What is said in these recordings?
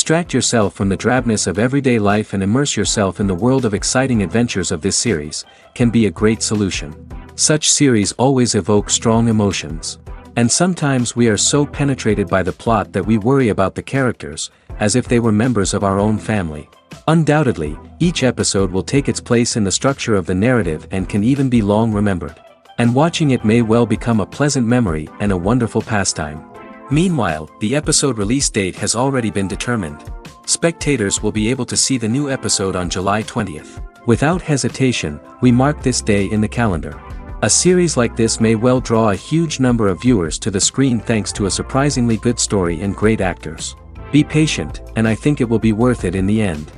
Distract yourself from the drabness of everyday life and immerse yourself in the world of exciting adventures of this series, can be a great solution. Such series always evoke strong emotions. And sometimes we are so penetrated by the plot that we worry about the characters, as if they were members of our own family. Undoubtedly, each episode will take its place in the structure of the narrative and can even be long remembered. And watching it may well become a pleasant memory and a wonderful pastime. Meanwhile, the episode release date has already been determined. Spectators will be able to see the new episode on July 20th. Without hesitation, we mark this day in the calendar. A series like this may well draw a huge number of viewers to the screen thanks to a surprisingly good story and great actors. Be patient, and I think it will be worth it in the end.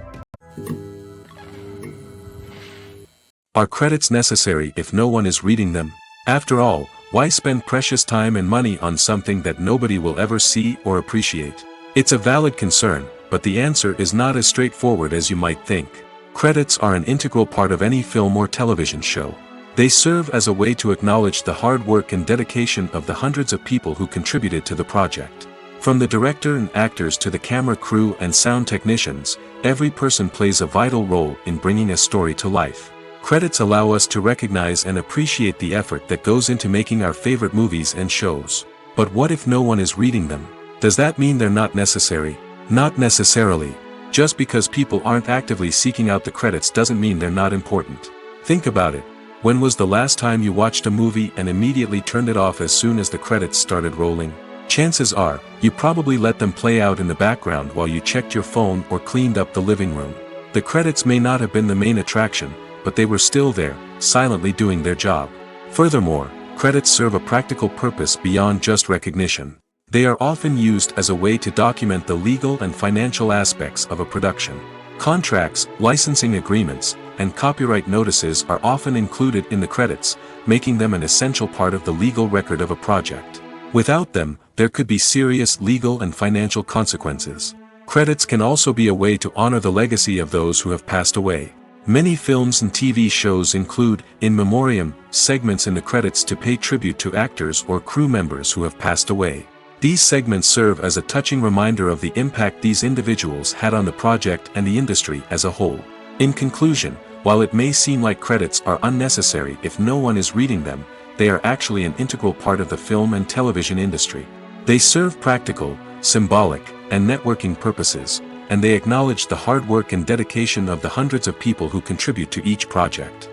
Are credits necessary if no one is reading them? After all, why spend precious time and money on something that nobody will ever see or appreciate? It's a valid concern, but the answer is not as straightforward as you might think. Credits are an integral part of any film or television show. They serve as a way to acknowledge the hard work and dedication of the hundreds of people who contributed to the project. From the director and actors to the camera crew and sound technicians, every person plays a vital role in bringing a story to life. Credits allow us to recognize and appreciate the effort that goes into making our favorite movies and shows. But what if no one is reading them? Does that mean they're not necessary? Not necessarily. Just because people aren't actively seeking out the credits doesn't mean they're not important. Think about it. When was the last time you watched a movie and immediately turned it off as soon as the credits started rolling? Chances are, you probably let them play out in the background while you checked your phone or cleaned up the living room. The credits may not have been the main attraction, but they were still there, silently doing their job. Furthermore, credits serve a practical purpose beyond just recognition. They are often used as a way to document the legal and financial aspects of a production. Contracts, licensing agreements, and copyright notices are often included in the credits, making them an essential part of the legal record of a project. Without them, there could be serious legal and financial consequences. Credits can also be a way to honor the legacy of those who have passed away. Many films and TV shows include, in memoriam, segments in the credits to pay tribute to actors or crew members who have passed away. These segments serve as a touching reminder of the impact these individuals had on the project and the industry as a whole. In conclusion, while it may seem like credits are unnecessary if no one is reading them, they are actually an integral part of the film and television industry. They serve practical, symbolic, and networking purposes, and they acknowledge the hard work and dedication of the hundreds of people who contribute to each project.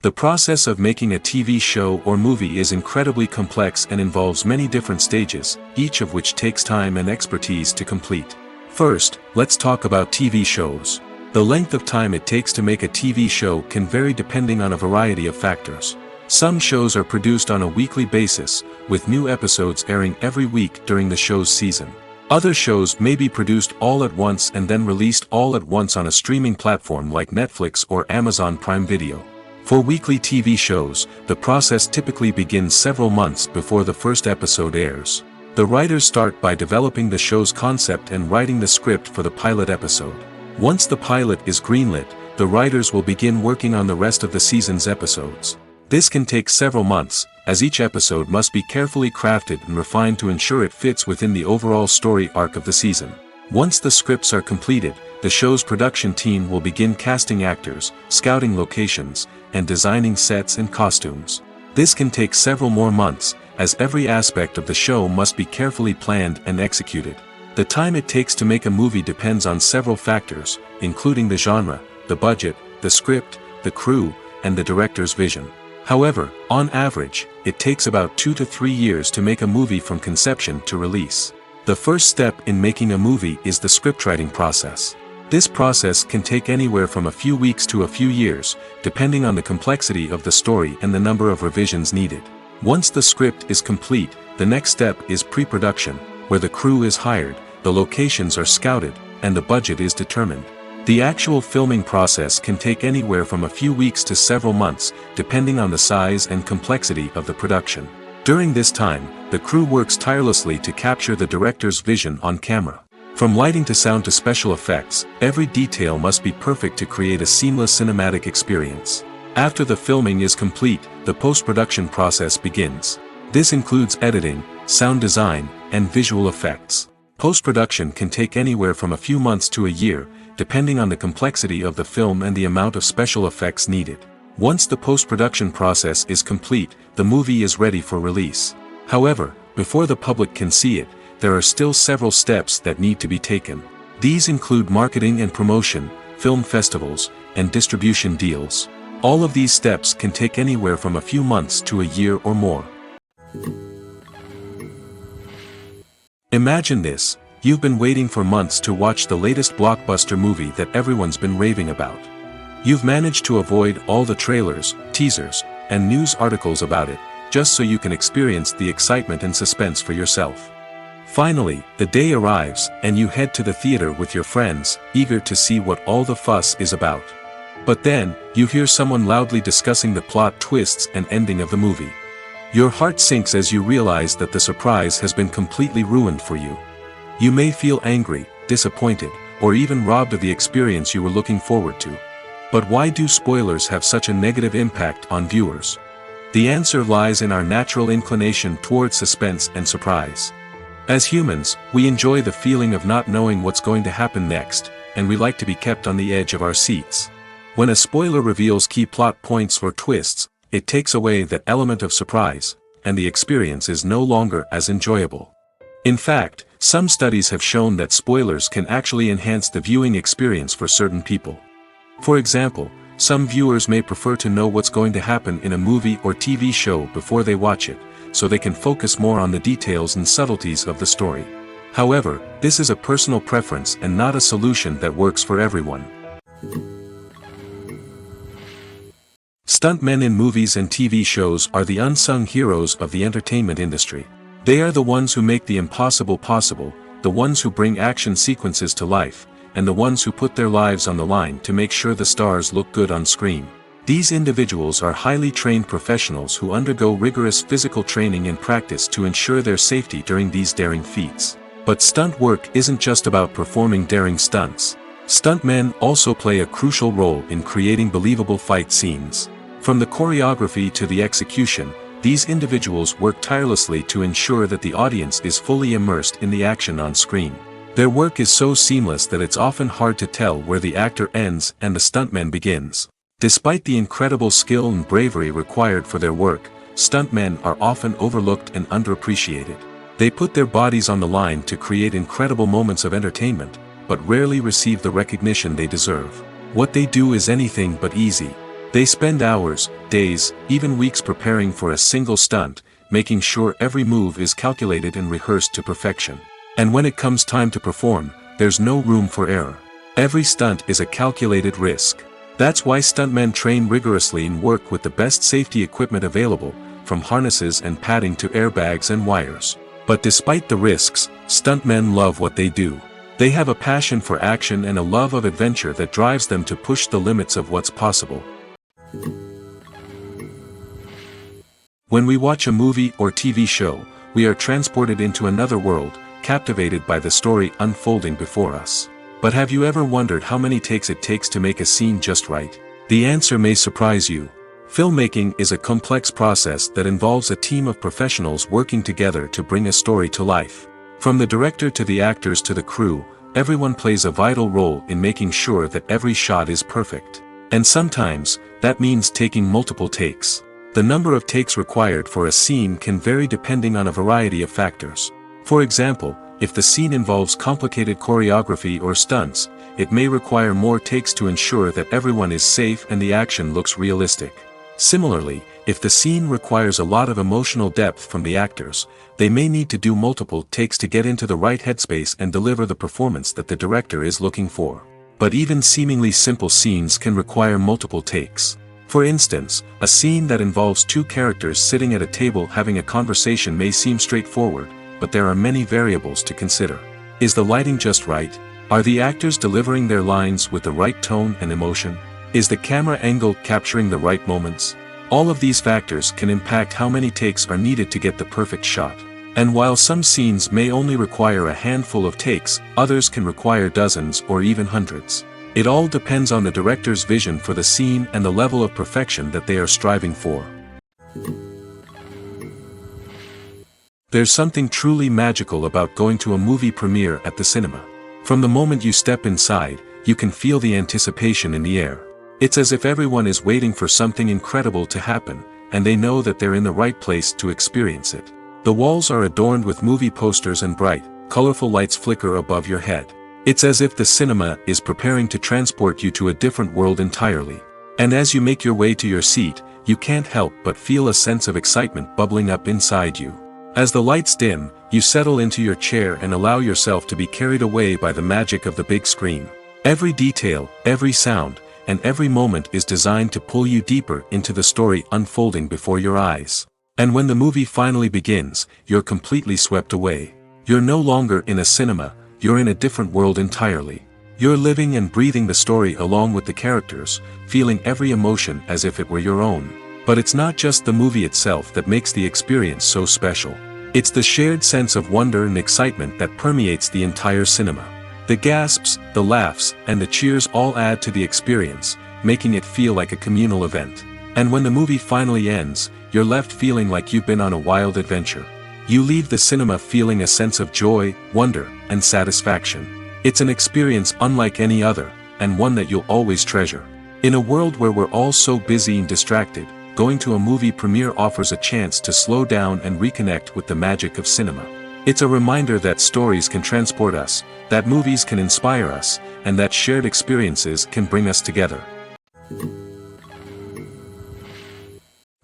The process of making a TV show or movie is incredibly complex and involves many different stages, each of which takes time and expertise to complete. First, let's talk about TV shows. The length of time it takes to make a TV show can vary depending on a variety of factors. Some shows are produced on a weekly basis, with new episodes airing every week during the show's season. Other shows may be produced all at once and then released all at once on a streaming platform like Netflix or Amazon Prime Video. For weekly TV shows, the process typically begins several months before the first episode airs. The writers start by developing the show's concept and writing the script for the pilot episode. Once the pilot is greenlit, the writers will begin working on the rest of the season's episodes. This can take several months, as each episode must be carefully crafted and refined to ensure it fits within the overall story arc of the season. Once the scripts are completed, the show's production team will begin casting actors, scouting locations, and designing sets and costumes. This can take several more months, as every aspect of the show must be carefully planned and executed. The time it takes to make a movie depends on several factors, including the genre, the budget, the script, the crew, and the director's vision. However, on average, it takes about 2 to 3 years to make a movie from conception to release. The first step in making a movie is the scriptwriting process. This process can take anywhere from a few weeks to a few years, depending on the complexity of the story and the number of revisions needed. Once the script is complete, the next step is pre-production, where the crew is hired, the locations are scouted, and the budget is determined. The actual filming process can take anywhere from a few weeks to several months, depending on the size and complexity of the production. During this time, the crew works tirelessly to capture the director's vision on camera. From lighting to sound to special effects, every detail must be perfect to create a seamless cinematic experience. After the filming is complete, the post-production process begins. This includes editing, sound design, and visual effects. Post-production can take anywhere from a few months to a year, depending on the complexity of the film and the amount of special effects needed. Once the post-production process is complete, the movie is ready for release. However, before the public can see it, there are still several steps that need to be taken. These include marketing and promotion, film festivals, and distribution deals. All of these steps can take anywhere from a few months to a year or more. Imagine this: you've been waiting for months to watch the latest blockbuster movie that everyone's been raving about. You've managed to avoid all the trailers, teasers, and news articles about it, just so you can experience the excitement and suspense for yourself. Finally, the day arrives, and you head to the theater with your friends, eager to see what all the fuss is about. But then, you hear someone loudly discussing the plot twists and ending of the movie. Your heart sinks as you realize that the surprise has been completely ruined for you. You may feel angry, disappointed, or even robbed of the experience you were looking forward to. But why do spoilers have such a negative impact on viewers? The answer lies in our natural inclination toward suspense and surprise. As humans, we enjoy the feeling of not knowing what's going to happen next, and we like to be kept on the edge of our seats. When a spoiler reveals key plot points or twists, it takes away that element of surprise, and the experience is no longer as enjoyable. In fact, some studies have shown that spoilers can actually enhance the viewing experience for certain people. For example, some viewers may prefer to know what's going to happen in a movie or TV show before they watch it, so they can focus more on the details and subtleties of the story. However, this is a personal preference and not a solution that works for everyone. Stuntmen in movies and TV shows are the unsung heroes of the entertainment industry. They are the ones who make the impossible possible, the ones who bring action sequences to life, and the ones who put their lives on the line to make sure the stars look good on screen. These individuals are highly trained professionals who undergo rigorous physical training and practice to ensure their safety during these daring feats. But stunt work isn't just about performing daring stunts. Stuntmen also play a crucial role in creating believable fight scenes. From the choreography to the execution, these individuals work tirelessly to ensure that the audience is fully immersed in the action on screen. Their work is so seamless that it's often hard to tell where the actor ends and the stuntman begins. Despite the incredible skill and bravery required for their work, stuntmen are often overlooked and underappreciated. They put their bodies on the line to create incredible moments of entertainment, but rarely receive the recognition they deserve. What they do is anything but easy. They spend hours, days, even weeks preparing for a single stunt, making sure every move is calculated and rehearsed to perfection. And when it comes time to perform, there's no room for error. Every stunt is a calculated risk. That's why stuntmen train rigorously and work with the best safety equipment available, from harnesses and padding to airbags and wires. But despite the risks, stuntmen love what they do. They have a passion for action and a love of adventure that drives them to push the limits of what's possible. When we watch a movie or TV show, we are transported into another world, captivated by the story unfolding before us. But have you ever wondered how many takes it takes to make a scene just right? The answer may surprise you. Filmmaking is a complex process that involves a team of professionals working together to bring a story to life. From the director to the actors to the crew, everyone plays a vital role in making sure that every shot is perfect. And sometimes, that means taking multiple takes. The number of takes required for a scene can vary depending on a variety of factors. For example, if the scene involves complicated choreography or stunts, it may require more takes to ensure that everyone is safe and the action looks realistic. Similarly, if the scene requires a lot of emotional depth from the actors, they may need to do multiple takes to get into the right headspace and deliver the performance that the director is looking for. But even seemingly simple scenes can require multiple takes. For instance, a scene that involves two characters sitting at a table having a conversation may seem straightforward, but there are many variables to consider. Is the lighting just right? Are the actors delivering their lines with the right tone and emotion? Is the camera angle capturing the right moments? All of these factors can impact how many takes are needed to get the perfect shot. And while some scenes may only require a handful of takes, others can require dozens or even hundreds. It all depends on the director's vision for the scene and the level of perfection that they are striving for. There's something truly magical about going to a movie premiere at the cinema. From the moment you step inside, you can feel the anticipation in the air. It's as if everyone is waiting for something incredible to happen, and they know that they're in the right place to experience it. The walls are adorned with movie posters and bright, colorful lights flicker above your head. It's as if the cinema is preparing to transport you to a different world entirely. And as you make your way to your seat, you can't help but feel a sense of excitement bubbling up inside you. As the lights dim, you settle into your chair and allow yourself to be carried away by the magic of the big screen. Every detail, every sound, and every moment is designed to pull you deeper into the story unfolding before your eyes. And when the movie finally begins, you're completely swept away. You're no longer in a cinema, you're in a different world entirely. You're living and breathing the story along with the characters, feeling every emotion as if it were your own. But it's not just the movie itself that makes the experience so special. It's the shared sense of wonder and excitement that permeates the entire cinema. The gasps, the laughs, and the cheers all add to the experience, making it feel like a communal event. And when the movie finally ends, you're left feeling like you've been on a wild adventure. You leave the cinema feeling a sense of joy, wonder, and satisfaction. It's an experience unlike any other, and one that you'll always treasure. In a world where we're all so busy and distracted, going to a movie premiere offers a chance to slow down and reconnect with the magic of cinema. It's a reminder that stories can transport us, that movies can inspire us, and that shared experiences can bring us together.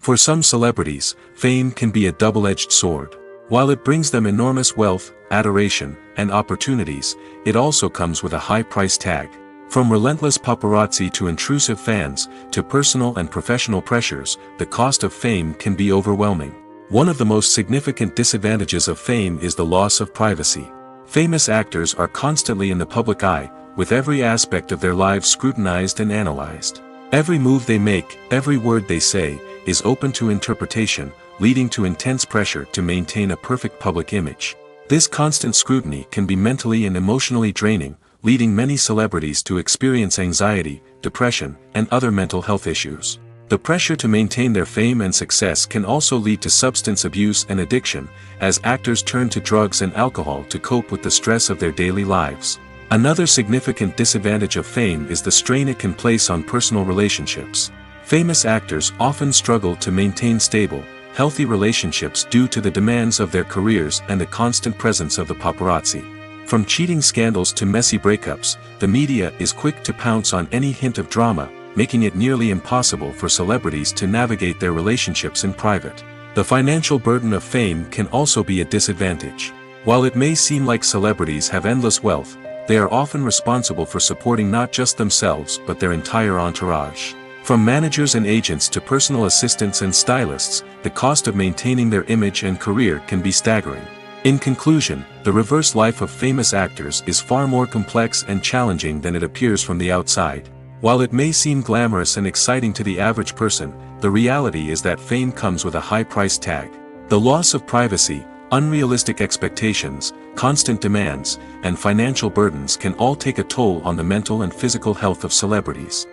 For some celebrities, fame can be a double-edged sword. While it brings them enormous wealth, adoration, and opportunities, it also comes with a high price tag. From relentless paparazzi to intrusive fans, to personal and professional pressures, the cost of fame can be overwhelming. One of the most significant disadvantages of fame is the loss of privacy. Famous actors are constantly in the public eye, with every aspect of their lives scrutinized and analyzed. Every move they make, every word they say, is open to interpretation, leading to intense pressure to maintain a perfect public image. This constant scrutiny can be mentally and emotionally draining, leading many celebrities to experience anxiety, depression, and other mental health issues. The pressure to maintain their fame and success can also lead to substance abuse and addiction, as actors turn to drugs and alcohol to cope with the stress of their daily lives. Another significant disadvantage of fame is the strain it can place on personal relationships. Famous actors often struggle to maintain stable, healthy relationships due to the demands of their careers and the constant presence of the paparazzi. From cheating scandals to messy breakups, the media is quick to pounce on any hint of drama, making it nearly impossible for celebrities to navigate their relationships in private. The financial burden of fame can also be a disadvantage. While it may seem like celebrities have endless wealth, they are often responsible for supporting not just themselves but their entire entourage. From managers and agents to personal assistants and stylists, the cost of maintaining their image and career can be staggering. In conclusion, the reverse life of famous actors is far more complex and challenging than it appears from the outside. While it may seem glamorous and exciting to the average person, the reality is that fame comes with a high price tag. The loss of privacy, unrealistic expectations, constant demands, and financial burdens can all take a toll on the mental and physical health of celebrities.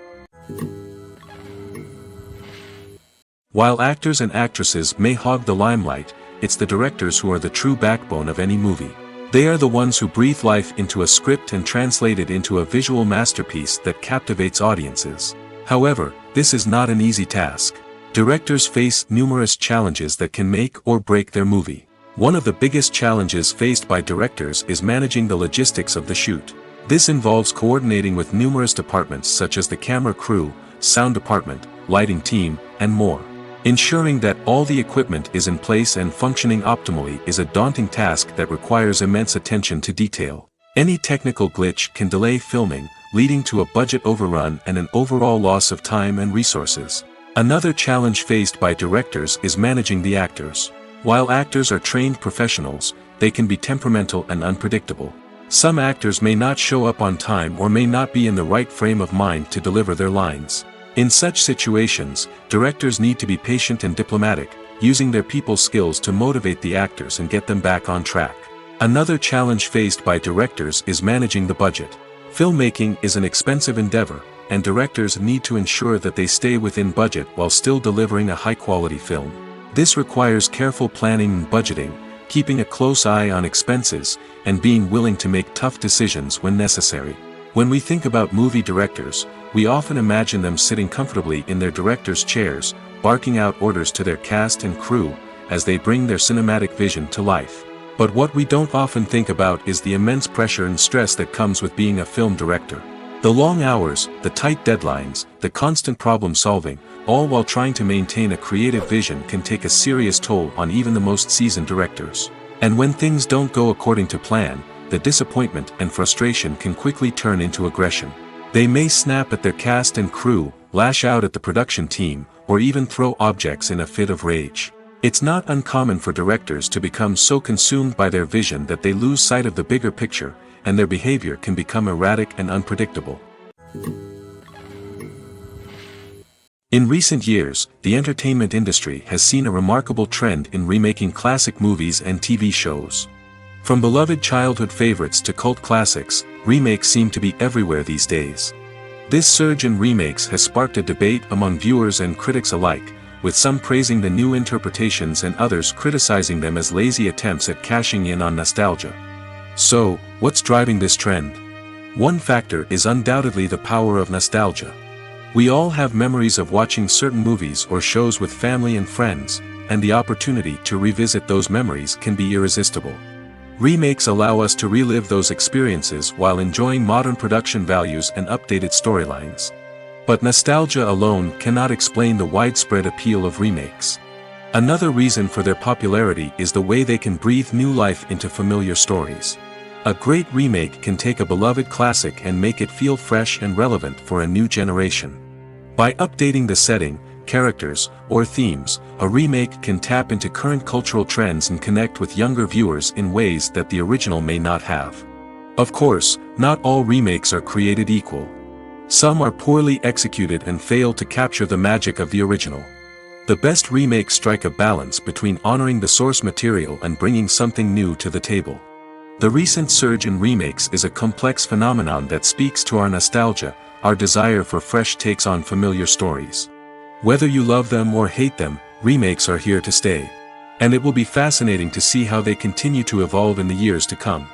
While actors and actresses may hog the limelight, it's the directors who are the true backbone of any movie. They are the ones who breathe life into a script and translate it into a visual masterpiece that captivates audiences. However, this is not an easy task. Directors face numerous challenges that can make or break their movie. One of the biggest challenges faced by directors is managing the logistics of the shoot. This involves coordinating with numerous departments such as the camera crew, sound department, lighting team, and more. Ensuring that all the equipment is in place and functioning optimally is a daunting task that requires immense attention to detail. Any technical glitch can delay filming, leading to a budget overrun and an overall loss of time and resources. Another challenge faced by directors is managing the actors. While actors are trained professionals, they can be temperamental and unpredictable. Some actors may not show up on time or may not be in the right frame of mind to deliver their lines. In such situations, directors need to be patient and diplomatic, using their people skills to motivate the actors and get them back on track. Another challenge faced by directors is managing the budget. Filmmaking is an expensive endeavor, and directors need to ensure that they stay within budget while still delivering a high-quality film. This requires careful planning and budgeting, keeping a close eye on expenses, and being willing to make tough decisions when necessary. When we think about movie directors, we often imagine them sitting comfortably in their director's chairs, barking out orders to their cast and crew, as they bring their cinematic vision to life. But what we don't often think about is the immense pressure and stress that comes with being a film director. The long hours, the tight deadlines, the constant problem solving, all while trying to maintain a creative vision can take a serious toll on even the most seasoned directors. And when things don't go according to plan, the disappointment and frustration can quickly turn into aggression. They may snap at their cast and crew, lash out at the production team, or even throw objects in a fit of rage. It's not uncommon for directors to become so consumed by their vision that they lose sight of the bigger picture, and their behavior can become erratic and unpredictable. In recent years, the entertainment industry has seen a remarkable trend in remaking classic movies and TV shows. From beloved childhood favorites to cult classics, remakes seem to be everywhere these days. This surge in remakes has sparked a debate among viewers and critics alike, with some praising the new interpretations and others criticizing them as lazy attempts at cashing in on nostalgia. So, what's driving this trend? One factor is undoubtedly the power of nostalgia. We all have memories of watching certain movies or shows with family and friends, and the opportunity to revisit those memories can be irresistible. Remakes allow us to relive those experiences while enjoying modern production values and updated storylines. But nostalgia alone cannot explain the widespread appeal of remakes. Another reason for their popularity is the way they can breathe new life into familiar stories. A great remake can take a beloved classic and make it feel fresh and relevant for a new generation. By updating the setting, characters, or themes, a remake can tap into current cultural trends and connect with younger viewers in ways that the original may not have. Of course, not all remakes are created equal. Some are poorly executed and fail to capture the magic of the original. The best remakes strike a balance between honoring the source material and bringing something new to the table. The recent surge in remakes is a complex phenomenon that speaks to our nostalgia, our desire for fresh takes on familiar stories. Whether you love them or hate them, remakes are here to stay. And it will be fascinating to see how they continue to evolve in the years to come.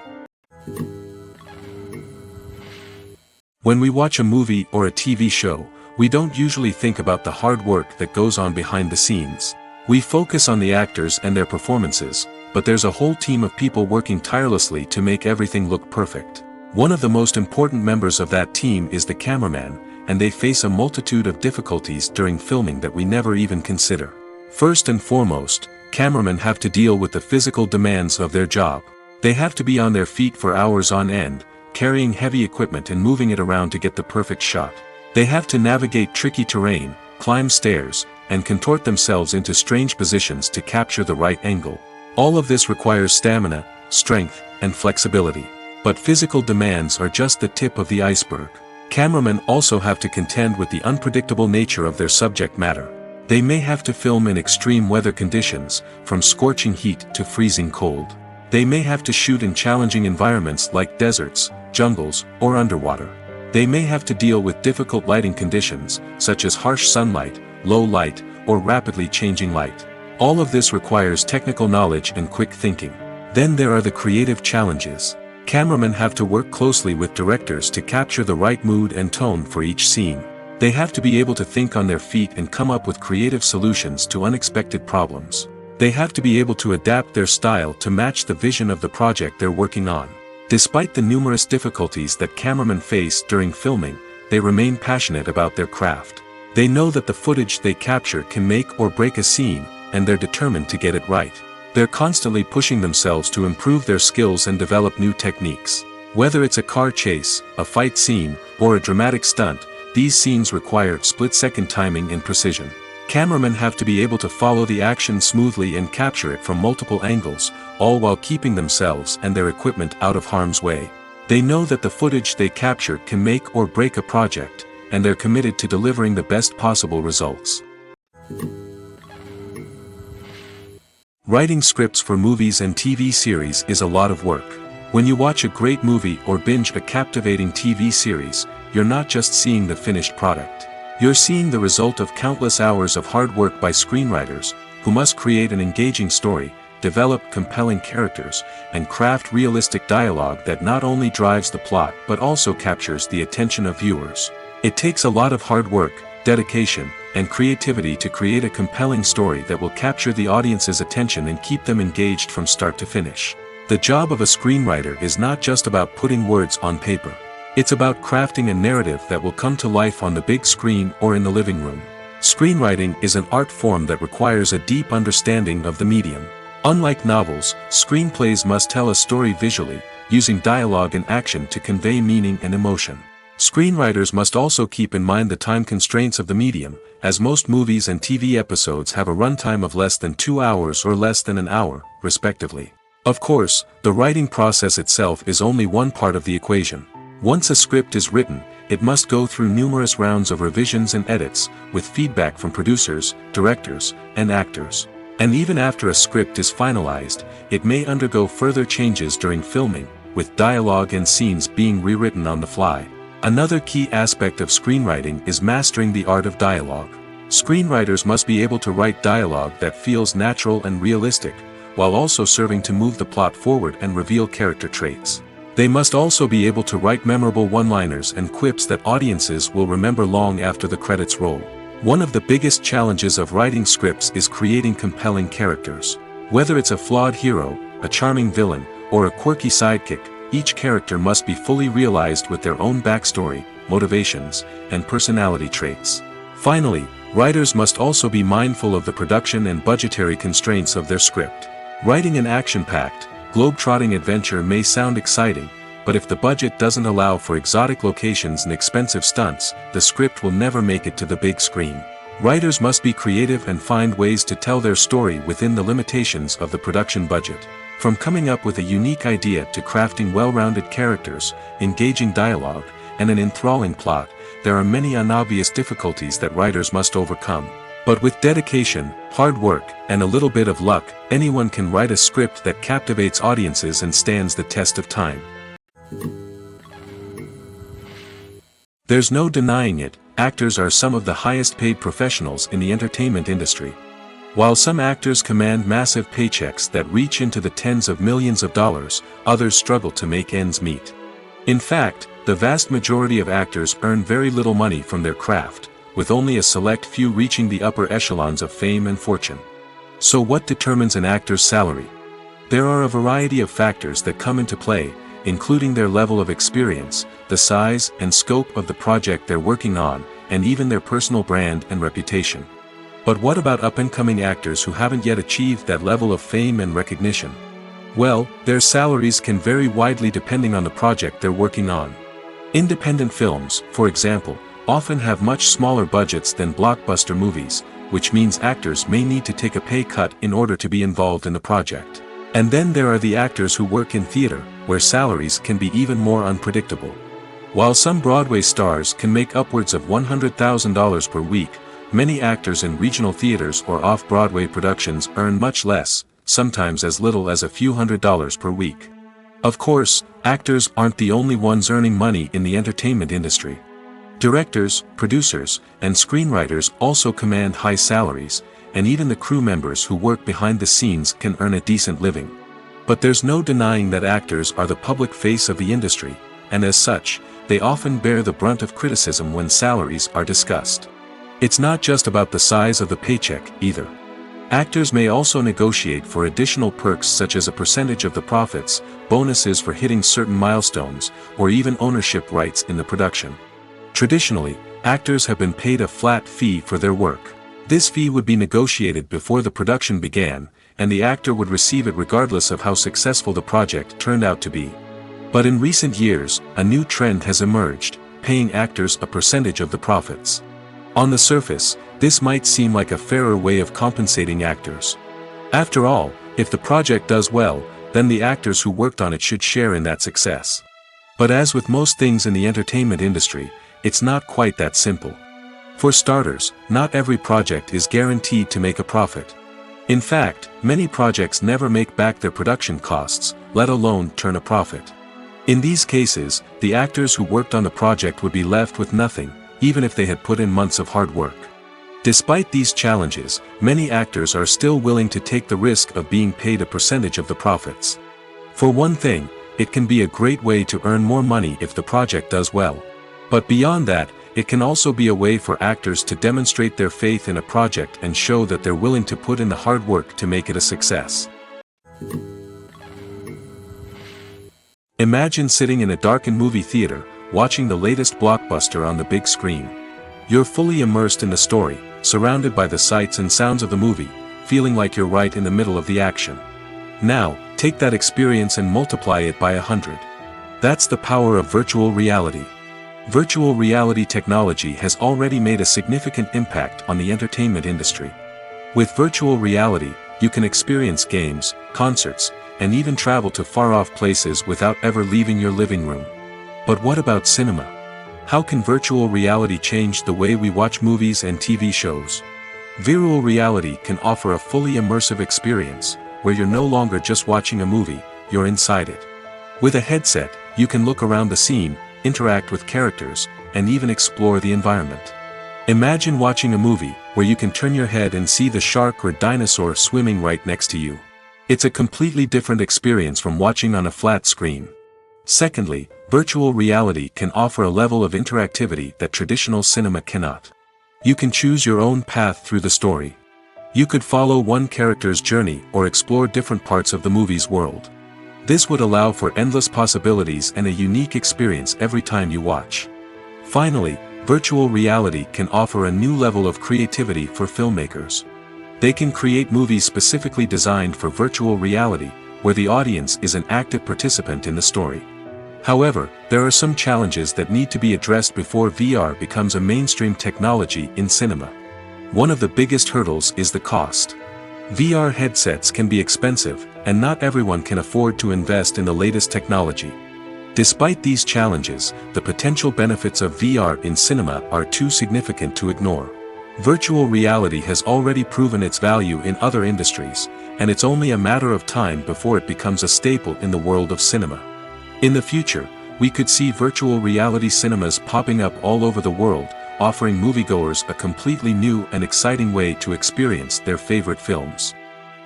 When we watch a movie or a TV show, we don't usually think about the hard work that goes on behind the scenes. We focus on the actors and their performances, but there's a whole team of people working tirelessly to make everything look perfect. One of the most important members of that team is the cameraman, and they face a multitude of difficulties during filming that we never even consider. First and foremost, cameramen have to deal with the physical demands of their job. They have to be on their feet for hours on end, carrying heavy equipment and moving it around to get the perfect shot. They have to navigate tricky terrain, climb stairs, and contort themselves into strange positions to capture the right angle. All of this requires stamina, strength, and flexibility. But physical demands are just the tip of the iceberg. Cameramen also have to contend with the unpredictable nature of their subject matter. They may have to film in extreme weather conditions, from scorching heat to freezing cold. They may have to shoot in challenging environments like deserts, jungles, or underwater. They may have to deal with difficult lighting conditions, such as harsh sunlight, low light, or rapidly changing light. All of this requires technical knowledge and quick thinking. Then there are the creative challenges. Cameramen have to work closely with directors to capture the right mood and tone for each scene. They have to be able to think on their feet and come up with creative solutions to unexpected problems. They have to be able to adapt their style to match the vision of the project they're working on. Despite the numerous difficulties that cameramen face during filming, they remain passionate about their craft. They know that the footage they capture can make or break a scene, and they're determined to get it right. They're constantly pushing themselves to improve their skills and develop new techniques. Whether it's a car chase, a fight scene, or a dramatic stunt, these scenes require split-second timing and precision. Cameramen have to be able to follow the action smoothly and capture it from multiple angles, all while keeping themselves and their equipment out of harm's way. They know that the footage they capture can make or break a project, and they're committed to delivering the best possible results. Writing scripts for movies and TV series is a lot of work. When you watch a great movie or binge a captivating TV series, you're not just seeing the finished product. You're seeing the result of countless hours of hard work by screenwriters, who must create an engaging story, develop compelling characters, and craft realistic dialogue that not only drives the plot but also captures the attention of viewers. It takes a lot of hard work, dedication, and creativity to create a compelling story that will capture the audience's attention and keep them engaged from start to finish. The job of a screenwriter is not just about putting words on paper. It's about crafting a narrative that will come to life on the big screen or in the living room. Screenwriting is an art form that requires a deep understanding of the medium. Unlike novels, screenplays must tell a story visually, using dialogue and action to convey meaning and emotion. Screenwriters must also keep in mind the time constraints of the medium, as most movies and TV episodes have a runtime of less than 2 hours or less than an hour, respectively. Of course, the writing process itself is only one part of the equation. Once a script is written, it must go through numerous rounds of revisions and edits, with feedback from producers, directors, and actors. And even after a script is finalized, it may undergo further changes during filming, with dialogue and scenes being rewritten on the fly. Another key aspect of screenwriting is mastering the art of dialogue. Screenwriters must be able to write dialogue that feels natural and realistic, while also serving to move the plot forward and reveal character traits. They must also be able to write memorable one-liners and quips that audiences will remember long after the credits roll. One of the biggest challenges of writing scripts is creating compelling characters. Whether it's a flawed hero, a charming villain, or a quirky sidekick, each character must be fully realized with their own backstory, motivations, and personality traits. Finally, writers must also be mindful of the production and budgetary constraints of their script. Writing an action-packed, globe-trotting adventure may sound exciting, but if the budget doesn't allow for exotic locations and expensive stunts, the script will never make it to the big screen. Writers must be creative and find ways to tell their story within the limitations of the production budget. From coming up with a unique idea to crafting well-rounded characters, engaging dialogue, and an enthralling plot, there are many unobvious difficulties that writers must overcome. But with dedication, hard work, and a little bit of luck, anyone can write a script that captivates audiences and stands the test of time. There's no denying it, actors are some of the highest-paid professionals in the entertainment industry. While some actors command massive paychecks that reach into the tens of millions of dollars, others struggle to make ends meet. In fact, the vast majority of actors earn very little money from their craft, with only a select few reaching the upper echelons of fame and fortune. So what determines an actor's salary? There are a variety of factors that come into play, including their level of experience, the size and scope of the project they're working on, and even their personal brand and reputation. But what about up-and-coming actors who haven't yet achieved that level of fame and recognition? Well, their salaries can vary widely depending on the project they're working on. Independent films, for example, often have much smaller budgets than blockbuster movies, which means actors may need to take a pay cut in order to be involved in the project. And then there are the actors who work in theater, where salaries can be even more unpredictable. While some Broadway stars can make upwards of $100,000 per week, many actors in regional theaters or off-Broadway productions earn much less, sometimes as little as a few $100s per week. Of course, actors aren't the only ones earning money in the entertainment industry. Directors, producers, and screenwriters also command high salaries, and even the crew members who work behind the scenes can earn a decent living. But there's no denying that actors are the public face of the industry, and as such, they often bear the brunt of criticism when salaries are discussed. It's not just about the size of the paycheck, either. Actors may also negotiate for additional perks such as a percentage of the profits, bonuses for hitting certain milestones, or even ownership rights in the production. Traditionally, actors have been paid a flat fee for their work. This fee would be negotiated before the production began, and the actor would receive it regardless of how successful the project turned out to be. But in recent years, a new trend has emerged, paying actors a percentage of the profits. On the surface, this might seem like a fairer way of compensating actors. After all, if the project does well, then the actors who worked on it should share in that success. But as with most things in the entertainment industry, it's not quite that simple. For starters, not every project is guaranteed to make a profit. In fact, many projects never make back their production costs, let alone turn a profit. In these cases, the actors who worked on the project would be left with nothing, even if they had put in months of hard work. Despite these challenges, many actors are still willing to take the risk of being paid a percentage of the profits. For one thing, it can be a great way to earn more money if the project does well. But beyond that, it can also be a way for actors to demonstrate their faith in a project and show that they're willing to put in the hard work to make it a success. Imagine sitting in a darkened movie theater, watching the latest blockbuster on the big screen. You're fully immersed in the story, surrounded by the sights and sounds of the movie, feeling like you're right in the middle of the action. Now, take that experience and multiply it by 100. That's the power of virtual reality. Virtual reality technology has already made a significant impact on the entertainment industry. With virtual reality, you can experience games, concerts, and even travel to far-off places without ever leaving your living room. But what about cinema? How can virtual reality change the way we watch movies and TV shows? Virtual reality can offer a fully immersive experience, where you're no longer just watching a movie, you're inside it. With a headset, you can look around the scene, interact with characters, and even explore the environment. Imagine watching a movie, where you can turn your head and see the shark or dinosaur swimming right next to you. It's a completely different experience from watching on a flat screen. Secondly, virtual reality can offer a level of interactivity that traditional cinema cannot. You can choose your own path through the story. You could follow one character's journey or explore different parts of the movie's world. This would allow for endless possibilities and a unique experience every time you watch. Finally, virtual reality can offer a new level of creativity for filmmakers. They can create movies specifically designed for virtual reality, where the audience is an active participant in the story. However, there are some challenges that need to be addressed before VR becomes a mainstream technology in cinema. One of the biggest hurdles is the cost. VR headsets can be expensive, and not everyone can afford to invest in the latest technology. Despite these challenges, the potential benefits of VR in cinema are too significant to ignore. Virtual reality has already proven its value in other industries, and it's only a matter of time before it becomes a staple in the world of cinema. In the future, we could see virtual reality cinemas popping up all over the world, offering moviegoers a completely new and exciting way to experience their favorite films.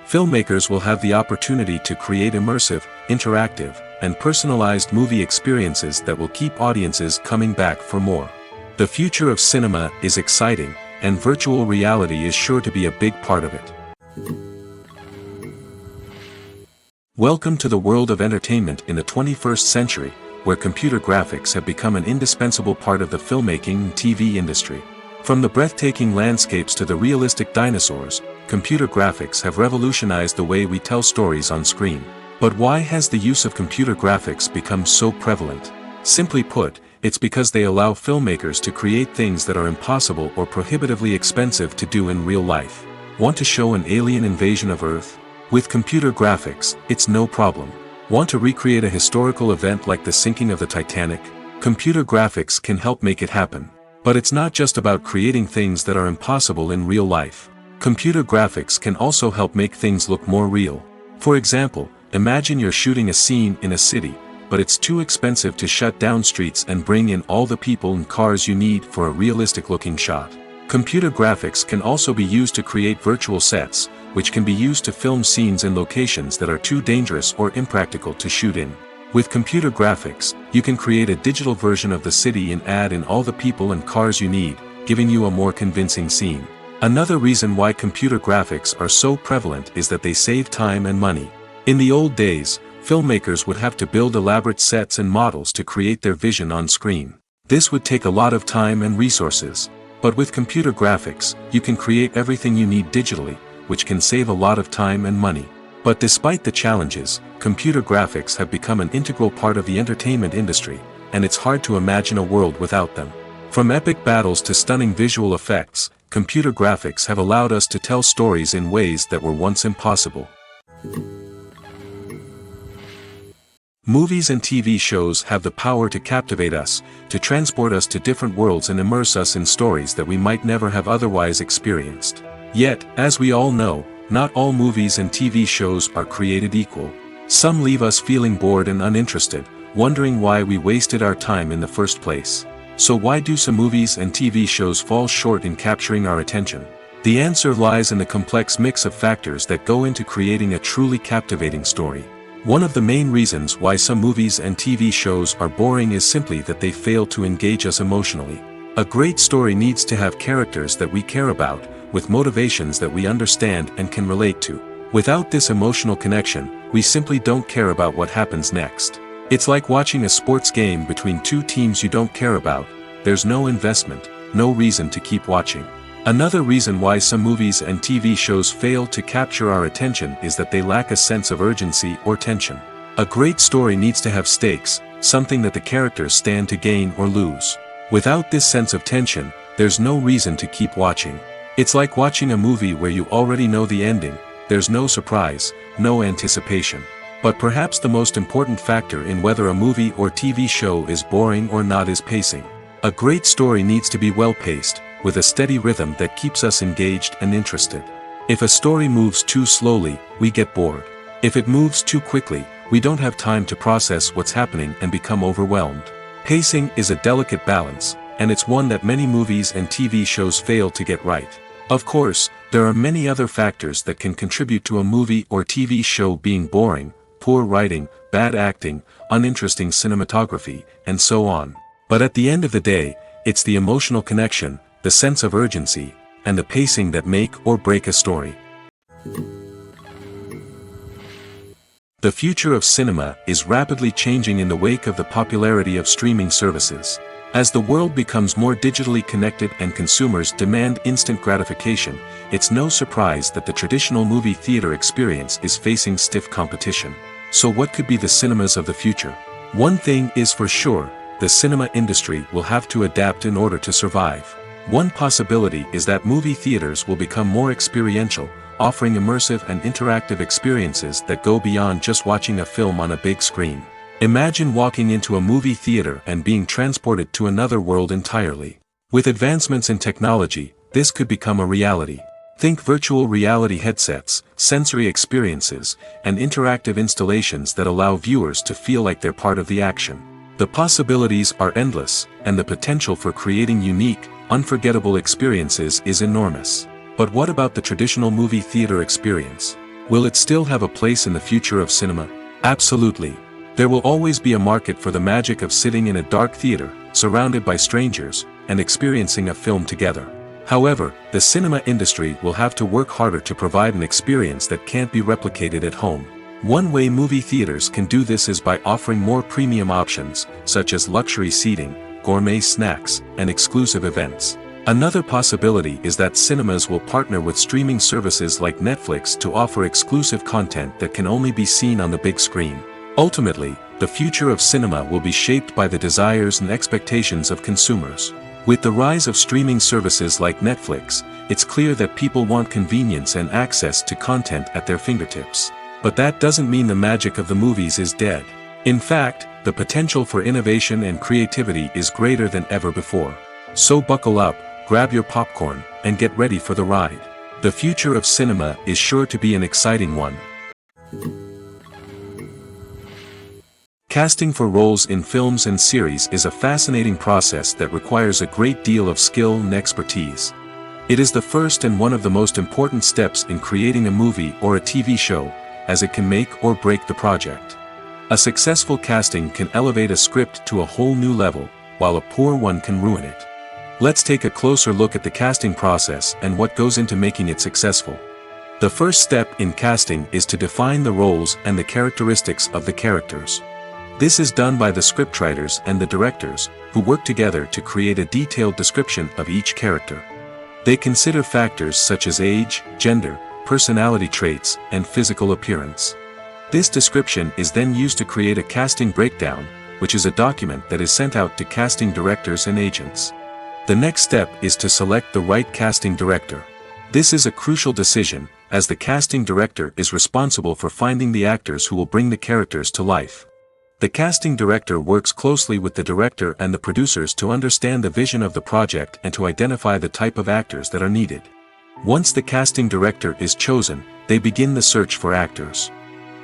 Filmmakers will have the opportunity to create immersive, interactive, and personalized movie experiences that will keep audiences coming back for more. The future of cinema is exciting, and virtual reality is sure to be a big part of it. Welcome to the world of entertainment in the 21st century, where computer graphics have become an indispensable part of the filmmaking and TV industry. From the breathtaking landscapes to the realistic dinosaurs, computer graphics have revolutionized the way we tell stories on screen. But why has the use of computer graphics become so prevalent? Simply put, it's because they allow filmmakers to create things that are impossible or prohibitively expensive to do in real life. Want to show an alien invasion of Earth? With computer graphics, it's no problem. Want to recreate a historical event like the sinking of the Titanic? Computer graphics can help make it happen. But it's not just about creating things that are impossible in real life. Computer graphics can also help make things look more real. For example, imagine you're shooting a scene in a city, but it's too expensive to shut down streets and bring in all the people and cars you need for a realistic-looking shot. Computer graphics can also be used to create virtual sets, which can be used to film scenes in locations that are too dangerous or impractical to shoot in. With computer graphics, you can create a digital version of the city and add in all the people and cars you need, giving you a more convincing scene. Another reason why computer graphics are so prevalent is that they save time and money. In the old days, filmmakers would have to build elaborate sets and models to create their vision on screen. This would take a lot of time and resources. But with computer graphics, you can create everything you need digitally, which can save a lot of time and money. But despite the challenges, computer graphics have become an integral part of the entertainment industry, and it's hard to imagine a world without them. From epic battles to stunning visual effects, computer graphics have allowed us to tell stories in ways that were once impossible. Movies and TV shows have the power to captivate us, to transport us to different worlds and immerse us in stories that we might never have otherwise experienced. Yet, as we all know, not all movies and TV shows are created equal. Some leave us feeling bored and uninterested, wondering why we wasted our time in the first place. So why do some movies and TV shows fall short in capturing our attention? The answer lies in the complex mix of factors that go into creating a truly captivating story. One of the main reasons why some movies and TV shows are boring is simply that they fail to engage us emotionally. A great story needs to have characters that we care about, with motivations that we understand and can relate to. Without this emotional connection, we simply don't care about what happens next. It's like watching a sports game between two teams you don't care about. There's no investment, no reason to keep watching. Another reason why some movies and TV shows fail to capture our attention is that they lack a sense of urgency or tension. A great story needs to have stakes, something that the characters stand to gain or lose. Without this sense of tension, there's no reason to keep watching. It's like watching a movie where you already know the ending. There's no surprise, no anticipation. But perhaps the most important factor in whether a movie or TV show is boring or not is pacing. A great story needs to be well-paced, with a steady rhythm that keeps us engaged and interested. If a story moves too slowly, we get bored. If it moves too quickly, we don't have time to process what's happening and become overwhelmed. Pacing is a delicate balance, and it's one that many movies and TV shows fail to get right. Of course, there are many other factors that can contribute to a movie or TV show being boring: poor writing, bad acting, uninteresting cinematography, and so on. But at the end of the day, it's the emotional connection, the sense of urgency, and the pacing that make or break a story. The future of cinema is rapidly changing in the wake of the popularity of streaming services. As the world becomes more digitally connected and consumers demand instant gratification, it's no surprise that the traditional movie theater experience is facing stiff competition. So what could be the cinemas of the future? One thing is for sure: the cinema industry will have to adapt in order to survive. One possibility is that movie theaters will become more experiential, offering immersive and interactive experiences that go beyond just watching a film on a big screen. Imagine walking into a movie theater and being transported to another world entirely. With advancements in technology, this could become a reality. Think virtual reality headsets, sensory experiences, and interactive installations that allow viewers to feel like they're part of the action. The possibilities are endless, and the potential for creating unique, unforgettable experiences is enormous. But what about the traditional movie theater experience? Will it still have a place in the future of cinema? Absolutely. There will always be a market for the magic of sitting in a dark theater, surrounded by strangers, and experiencing a film together. However, the cinema industry will have to work harder to provide an experience that can't be replicated at home. One way movie theaters can do this is by offering more premium options, such as luxury seating, gourmet snacks, and exclusive events. Another possibility is that cinemas will partner with streaming services like Netflix to offer exclusive content that can only be seen on the big screen. Ultimately, the future of cinema will be shaped by the desires and expectations of consumers. With the rise of streaming services like Netflix, it's clear that people want convenience and access to content at their fingertips. But that doesn't mean the magic of the movies is dead. In fact, the potential for innovation and creativity is greater than ever before. So buckle up, grab your popcorn, and get ready for the ride. The future of cinema is sure to be an exciting one. Casting for roles in films and series is a fascinating process that requires a great deal of skill and expertise. It is the first and one of the most important steps in creating a movie or a TV show, as it can make or break the project. A successful casting can elevate a script to a whole new level, while a poor one can ruin it. Let's take a closer look at the casting process and what goes into making it successful. The first step in casting is to define the roles and the characteristics of the characters. This is done by the scriptwriters and the directors, who work together to create a detailed description of each character. They consider factors such as age, gender, personality traits, and physical appearance. This description is then used to create a casting breakdown, which is a document that is sent out to casting directors and agents. The next step is to select the right casting director. This is a crucial decision, as the casting director is responsible for finding the actors who will bring the characters to life. The casting director works closely with the director and the producers to understand the vision of the project and to identify the type of actors that are needed. Once the casting director is chosen, they begin the search for actors.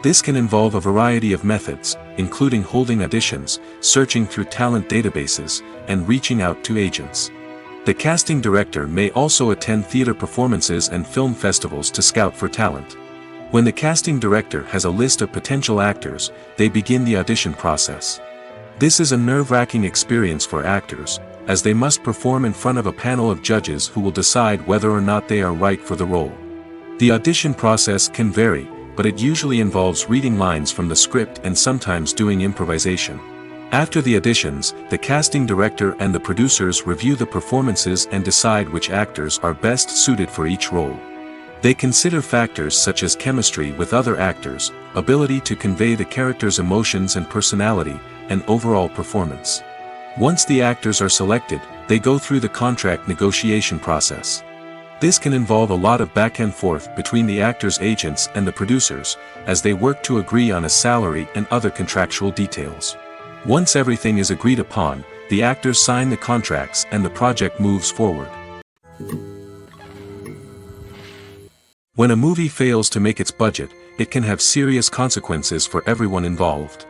This can involve a variety of methods, including holding auditions, searching through talent databases, and reaching out to agents. The casting director may also attend theater performances and film festivals to scout for talent. When the casting director has a list of potential actors, they begin the audition process. This is a nerve-wracking experience for actors, as they must perform in front of a panel of judges who will decide whether or not they are right for the role. The audition process can vary, but it usually involves reading lines from the script and sometimes doing improvisation. After the auditions, the casting director and the producers review the performances and decide which actors are best suited for each role. They consider factors such as chemistry with other actors, ability to convey the character's emotions and personality, and overall performance. Once the actors are selected, they go through the contract negotiation process. This can involve a lot of back and forth between the actors' agents and the producers, as they work to agree on a salary and other contractual details. Once everything is agreed upon, the actors sign the contracts and the project moves forward. When a movie fails to make its budget, it can have serious consequences for everyone involved.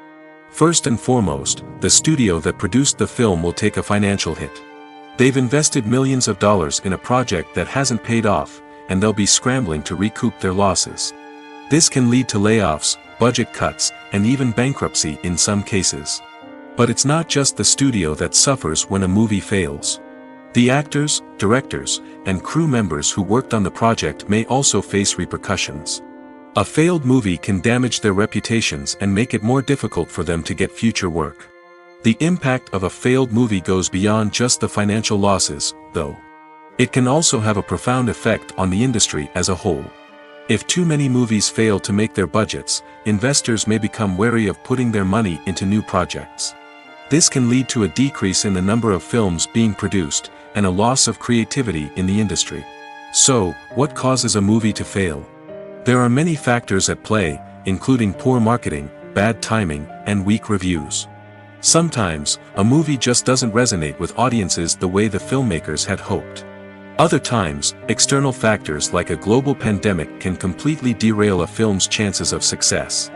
First and foremost, the studio that produced the film will take a financial hit. They've invested millions of dollars in a project that hasn't paid off, and they'll be scrambling to recoup their losses. This can lead to layoffs, budget cuts, and even bankruptcy in some cases. But it's not just the studio that suffers when a movie fails. The actors, directors, and crew members who worked on the project may also face repercussions. A failed movie can damage their reputations and make it more difficult for them to get future work. The impact of a failed movie goes beyond just the financial losses, though. It can also have a profound effect on the industry as a whole. If too many movies fail to make their budgets, investors may become wary of putting their money into new projects. This can lead to a decrease in the number of films being produced, and a loss of creativity in the industry. So, what causes a movie to fail? There are many factors at play, including poor marketing, bad timing, and weak reviews. Sometimes, a movie just doesn't resonate with audiences the way the filmmakers had hoped. Other times, external factors like a global pandemic can completely derail a film's chances of success.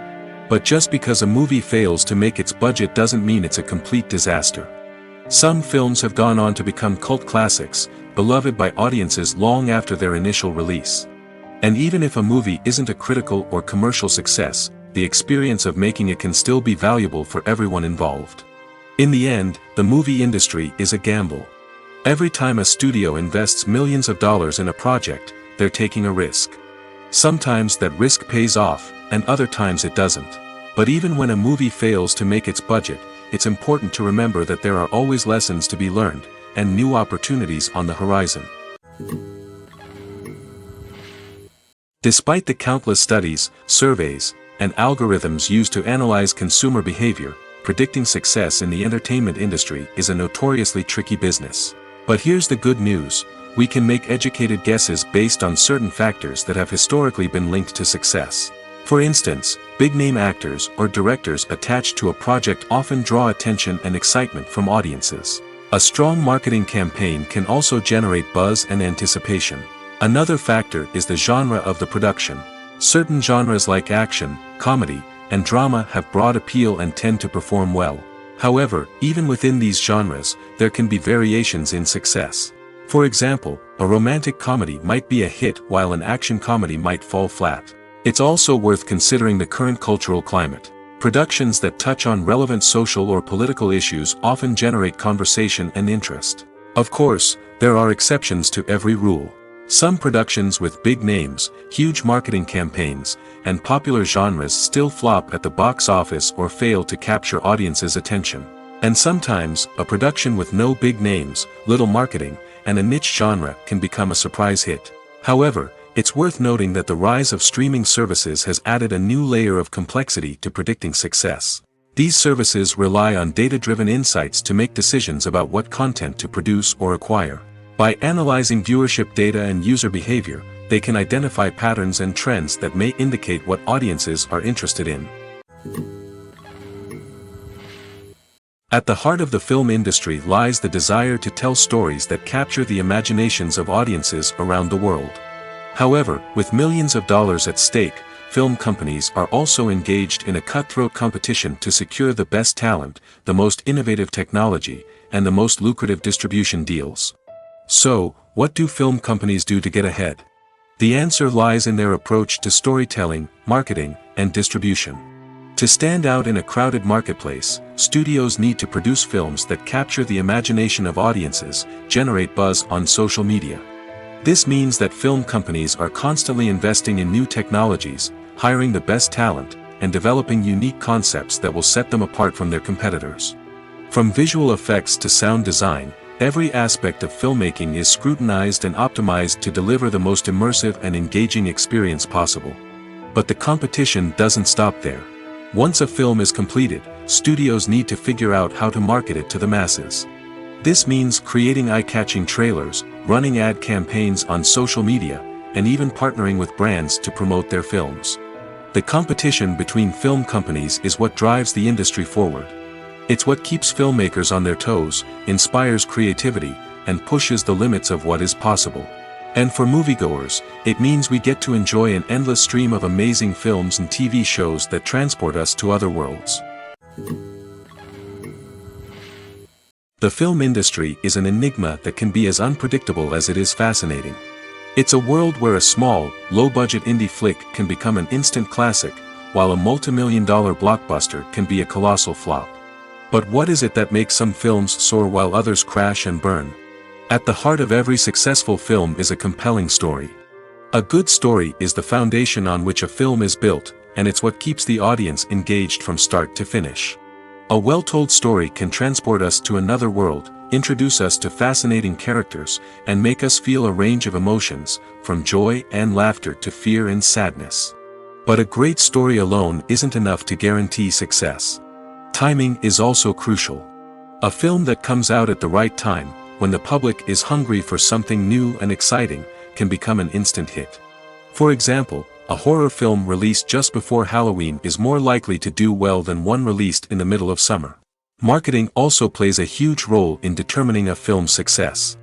But just because a movie fails to make its budget doesn't mean it's a complete disaster. Some films have gone on to become cult classics, beloved by audiences long after their initial release. And even if a movie isn't a critical or commercial success, the experience of making it can still be valuable for everyone involved. In the end, the movie industry is a gamble. Every time a studio invests millions of dollars in a project, they're taking a risk. Sometimes that risk pays off, and other times it doesn't. But even when a movie fails to make its budget, it's important to remember that there are always lessons to be learned, and new opportunities on the horizon. Despite the countless studies, surveys, and algorithms used to analyze consumer behavior, predicting success in the entertainment industry is a notoriously tricky business. But here's the good news: we can make educated guesses based on certain factors that have historically been linked to success. For instance, big-name actors or directors attached to a project often draw attention and excitement from audiences. A strong marketing campaign can also generate buzz and anticipation. Another factor is the genre of the production. Certain genres like action, comedy, and drama have broad appeal and tend to perform well. However, even within these genres, there can be variations in success. For example, a romantic comedy might be a hit while an action comedy might fall flat. It's also worth considering the current cultural climate. Productions that touch on relevant social or political issues often generate conversation and interest. Of course, there are exceptions to every rule. Some productions with big names, huge marketing campaigns, and popular genres still flop at the box office or fail to capture audiences' attention. And sometimes, a production with no big names, little marketing, and a niche genre can become a surprise hit. However, it's worth noting that the rise of streaming services has added a new layer of complexity to predicting success. These services rely on data-driven insights to make decisions about what content to produce or acquire. By analyzing viewership data and user behavior, they can identify patterns and trends that may indicate what audiences are interested in. At the heart of the film industry lies the desire to tell stories that capture the imaginations of audiences around the world. However, with millions of dollars at stake, film companies are also engaged in a cutthroat competition to secure the best talent, the most innovative technology, and the most lucrative distribution deals. So, what do film companies do to get ahead? The answer lies in their approach to storytelling, marketing, and distribution. To stand out in a crowded marketplace, studios need to produce films that capture the imagination of audiences, generate buzz on social media. This means that film companies are constantly investing in new technologies, hiring the best talent, and developing unique concepts that will set them apart from their competitors. From visual effects to sound design, every aspect of filmmaking is scrutinized and optimized to deliver the most immersive and engaging experience possible. But the competition doesn't stop there. Once a film is completed, studios need to figure out how to market it to the masses. This means creating eye-catching trailers, running ad campaigns on social media, and even partnering with brands to promote their films. The competition between film companies is what drives the industry forward. It's what keeps filmmakers on their toes, inspires creativity, and pushes the limits of what is possible. And for moviegoers, it means we get to enjoy an endless stream of amazing films and TV shows that transport us to other worlds. The film industry is an enigma that can be as unpredictable as it is fascinating. It's a world where a small, low-budget indie flick can become an instant classic, while a multi-million-dollar blockbuster can be a colossal flop. But what is it that makes some films soar while others crash and burn? At the heart of every successful film is a compelling story. A good story is the foundation on which a film is built, and it's what keeps the audience engaged from start to finish. A well-told story can transport us to another world, introduce us to fascinating characters, and make us feel a range of emotions, from joy and laughter to fear and sadness. But a great story alone isn't enough to guarantee success. Timing is also crucial. A film that comes out at the right time, when the public is hungry for something new and exciting, can become an instant hit. For example, a horror film released just before Halloween is more likely to do well than one released in the middle of summer. Marketing also plays a huge role in determining a film's success.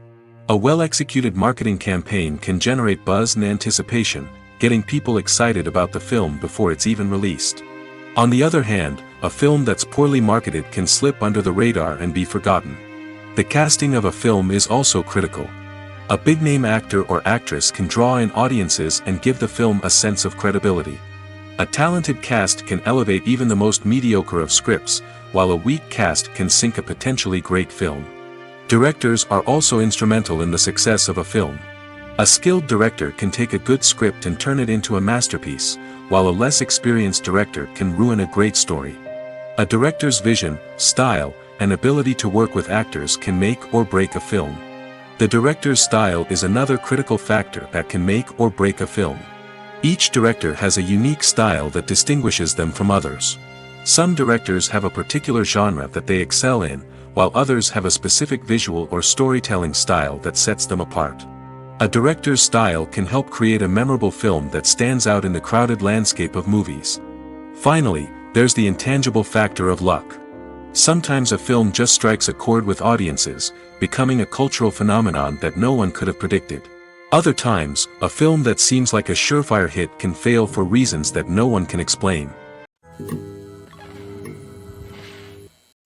A well-executed marketing campaign can generate buzz and anticipation, getting people excited about the film before it's even released. On the other hand, a film that's poorly marketed can slip under the radar and be forgotten. The casting of a film is also critical. A big-name actor or actress can draw in audiences and give the film a sense of credibility. A talented cast can elevate even the most mediocre of scripts, while a weak cast can sink a potentially great film. Directors are also instrumental in the success of a film. A skilled director can take a good script and turn it into a masterpiece, while a less experienced director can ruin a great story. A director's vision, style, and ability to work with actors can make or break a film. The director's style is another critical factor that can make or break a film. Each director has a unique style that distinguishes them from others. Some directors have a particular genre that they excel in, while others have a specific visual or storytelling style that sets them apart. A director's style can help create a memorable film that stands out in the crowded landscape of movies. Finally, there's the intangible factor of luck. Sometimes a film just strikes a chord with audiences, becoming a cultural phenomenon that no one could have predicted. Other times, a film that seems like a surefire hit can fail for reasons that no one can explain.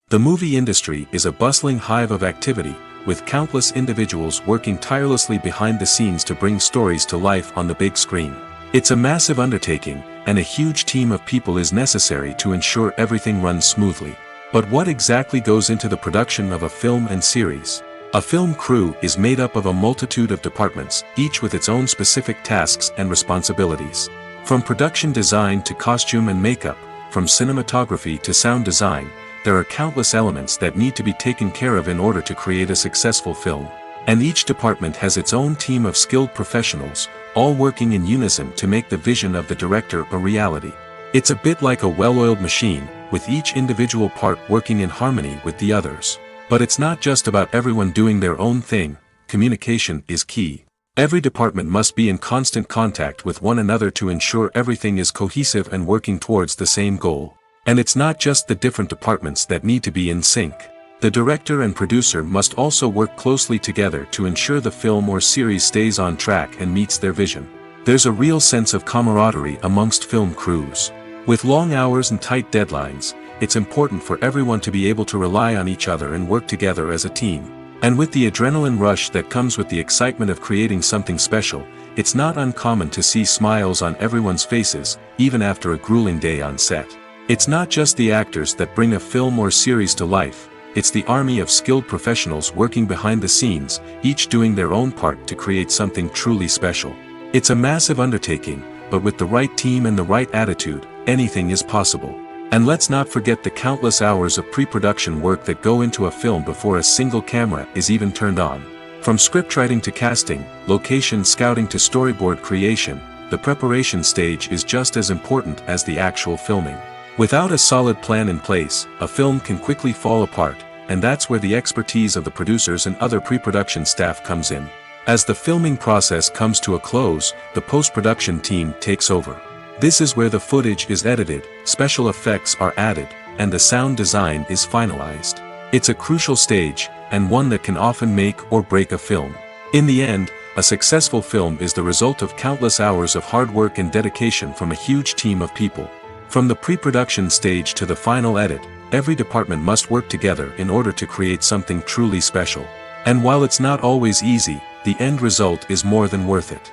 The movie industry is a bustling hive of activity, with countless individuals working tirelessly behind the scenes to bring stories to life on the big screen. It's a massive undertaking, and a huge team of people is necessary to ensure everything runs smoothly. But what exactly goes into the production of a film and series? A film crew is made up of a multitude of departments, each with its own specific tasks and responsibilities. From production design to costume and makeup, from cinematography to sound design, there are countless elements that need to be taken care of in order to create a successful film. And each department has its own team of skilled professionals, all working in unison to make the vision of the director a reality. It's a bit like a well-oiled machine, with each individual part working in harmony with the others. But it's not just about everyone doing their own thing. Communication is key. Every department must be in constant contact with one another to ensure everything is cohesive and working towards the same goal. And it's not just the different departments that need to be in sync. The director and producer must also work closely together to ensure the film or series stays on track and meets their vision. There's a real sense of camaraderie amongst film crews. With long hours and tight deadlines, it's important for everyone to be able to rely on each other and work together as a team. And with the adrenaline rush that comes with the excitement of creating something special, it's not uncommon to see smiles on everyone's faces, even after a grueling day on set. It's not just the actors that bring a film or series to life, it's the army of skilled professionals working behind the scenes, each doing their own part to create something truly special. It's a massive undertaking, but with the right team and the right attitude, anything is possible. And let's not forget the countless hours of pre-production work that go into a film before a single camera is even turned on. From scriptwriting to casting, location scouting to storyboard creation, the preparation stage is just as important as the actual filming. Without a solid plan in place, a film can quickly fall apart, and that's where the expertise of the producers and other pre-production staff comes in. As the filming process comes to a close, the post-production team takes over. This is where the footage is edited, special effects are added, and the sound design is finalized. It's a crucial stage, and one that can often make or break a film. In the end, a successful film is the result of countless hours of hard work and dedication from a huge team of people. From the pre-production stage to the final edit, every department must work together in order to create something truly special. And while it's not always easy, the end result is more than worth it.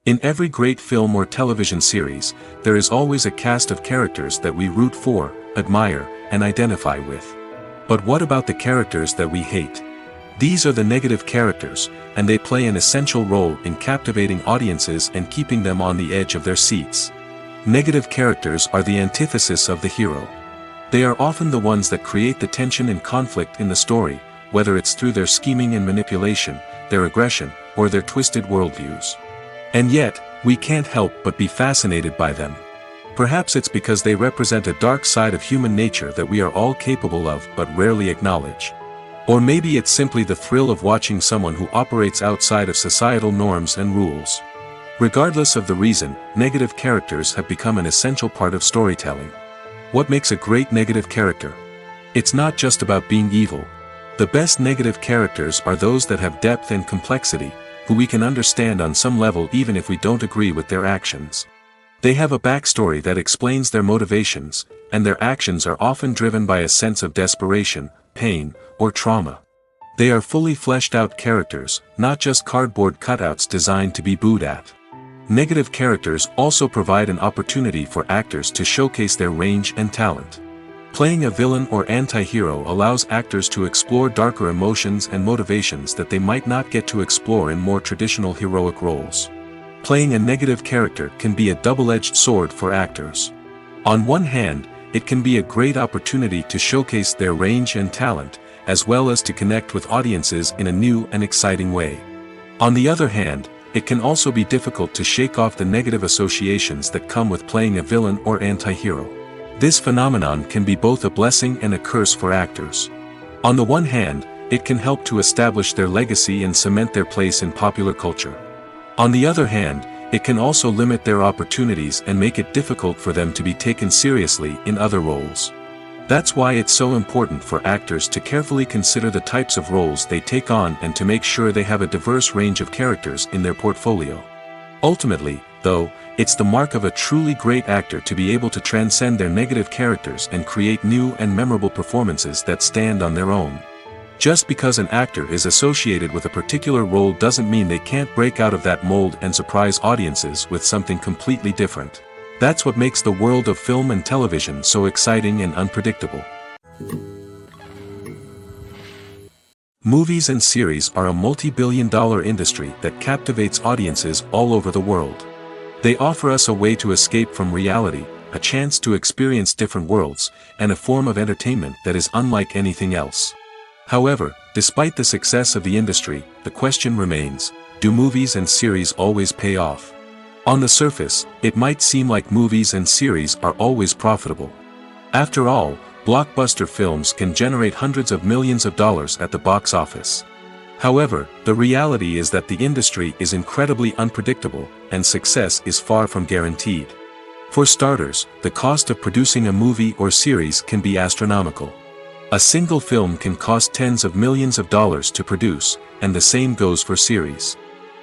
In every great film or television series, there is always a cast of characters that we root for, admire, and identify with. But what about the characters that we hate? These are the negative characters, and they play an essential role in captivating audiences and keeping them on the edge of their seats. Negative characters are the antithesis of the hero. They are often the ones that create the tension and conflict in the story, whether it's through their scheming and manipulation, their aggression, or their twisted worldviews. And yet, we can't help but be fascinated by them. Perhaps it's because they represent a dark side of human nature that we are all capable of but rarely acknowledge. Or maybe it's simply the thrill of watching someone who operates outside of societal norms and rules. Regardless of the reason, negative characters have become an essential part of storytelling. What makes a great negative character? It's not just about being evil. The best negative characters are those that have depth and complexity, who we can understand on some level even if we don't agree with their actions. They have a backstory that explains their motivations, and their actions are often driven by a sense of desperation, pain, or trauma. They are fully fleshed out characters, not just cardboard cutouts designed to be booed at. Negative characters also provide an opportunity for actors to showcase their range and talent. Playing a villain or anti-hero allows actors to explore darker emotions and motivations that they might not get to explore in more traditional heroic roles. Playing a negative character can be a double-edged sword for actors. On one hand, it can be a great opportunity to showcase their range and talent, as well as to connect with audiences in a new and exciting way. On the other hand, it can also be difficult to shake off the negative associations that come with playing a villain or anti-hero. This phenomenon can be both a blessing and a curse for actors. On the one hand, it can help to establish their legacy and cement their place in popular culture. On the other hand, it can also limit their opportunities and make it difficult for them to be taken seriously in other roles. That's why it's so important for actors to carefully consider the types of roles they take on and to make sure they have a diverse range of characters in their portfolio. Ultimately, though, it's the mark of a truly great actor to be able to transcend their negative characters and create new and memorable performances that stand on their own. Just because an actor is associated with a particular role doesn't mean they can't break out of that mold and surprise audiences with something completely different. That's what makes the world of film and television so exciting and unpredictable. Movies and series are a multi-billion-dollar industry that captivates audiences all over the world. They offer us a way to escape from reality, a chance to experience different worlds, and a form of entertainment that is unlike anything else. However, despite the success of the industry, the question remains, do movies and series always pay off? On the surface, it might seem like movies and series are always profitable. After all, blockbuster films can generate hundreds of millions of dollars at the box office. However, the reality is that the industry is incredibly unpredictable, and success is far from guaranteed. For starters, the cost of producing a movie or series can be astronomical. A single film can cost tens of millions of dollars to produce, and the same goes for series.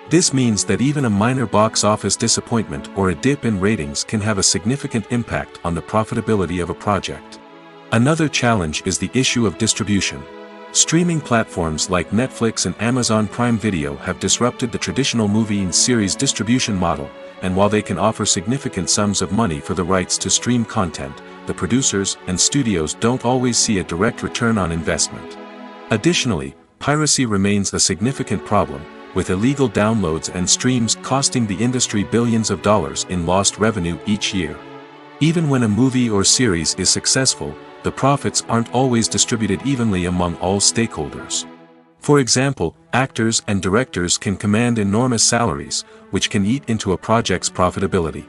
This means that even a minor box office disappointment or a dip in ratings can have a significant impact on the profitability of a project. Another challenge is the issue of distribution. Streaming platforms like Netflix and Amazon Prime Video have disrupted the traditional movie and series distribution model, and while they can offer significant sums of money for the rights to stream content, the producers and studios don't always see a direct return on investment. Additionally, piracy remains a significant problem, with illegal downloads and streams costing the industry billions of dollars in lost revenue each year. Even when a movie or series is successful, the profits aren't always distributed evenly among all stakeholders. For example, actors and directors can command enormous salaries, which can eat into a project's profitability.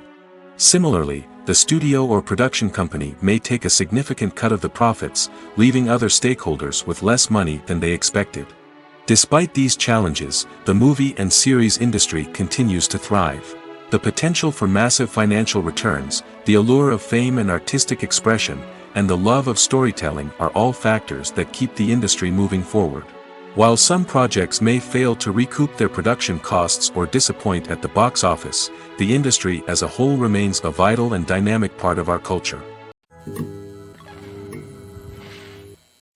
Similarly, the studio or production company may take a significant cut of the profits, leaving other stakeholders with less money than they expected. Despite these challenges, the movie and series industry continues to thrive. The potential for massive financial returns, the allure of fame and artistic expression, and the love of storytelling are all factors that keep the industry moving forward. While some projects may fail to recoup their production costs or disappoint at the box office, the industry as a whole remains a vital and dynamic part of our culture.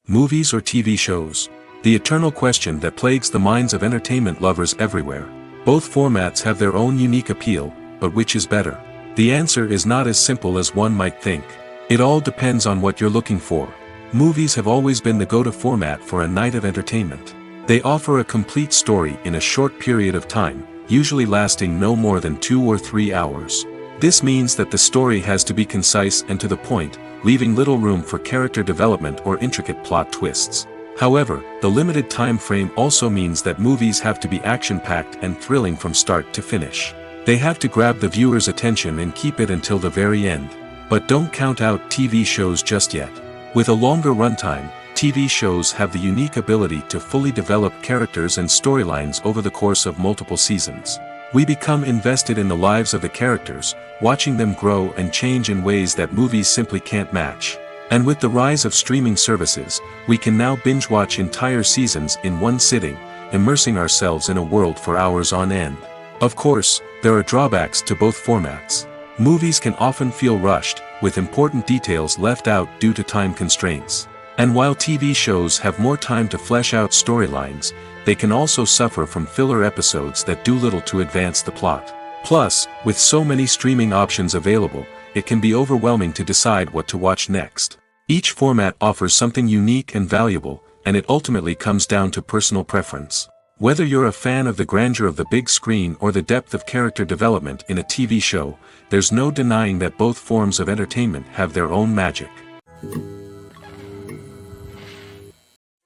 Movies or TV shows? The eternal question that plagues the minds of entertainment lovers everywhere. Both formats have their own unique appeal, but which is better? The answer is not as simple as one might think. It all depends on what you're looking for. Movies have always been the go-to format for a night of entertainment. They offer a complete story in a short period of time, usually lasting no more than 2 or 3 hours. This means that the story has to be concise and to the point, leaving little room for character development or intricate plot twists. However, the limited time frame also means that movies have to be action-packed and thrilling from start to finish. They have to grab the viewer's attention and keep it until the very end. But don't count out TV shows just yet. With a longer runtime, TV shows have the unique ability to fully develop characters and storylines over the course of multiple seasons. We become invested in the lives of the characters, watching them grow and change in ways that movies simply can't match. And with the rise of streaming services, we can now binge-watch entire seasons in one sitting, immersing ourselves in a world for hours on end. Of course, there are drawbacks to both formats. Movies can often feel rushed, with important details left out due to time constraints. And while TV shows have more time to flesh out storylines, they can also suffer from filler episodes that do little to advance the plot. Plus, with so many streaming options available, it can be overwhelming to decide what to watch next. Each format offers something unique and valuable, and it ultimately comes down to personal preference. Whether you're a fan of the grandeur of the big screen or the depth of character development in a TV show, there's no denying that both forms of entertainment have their own magic.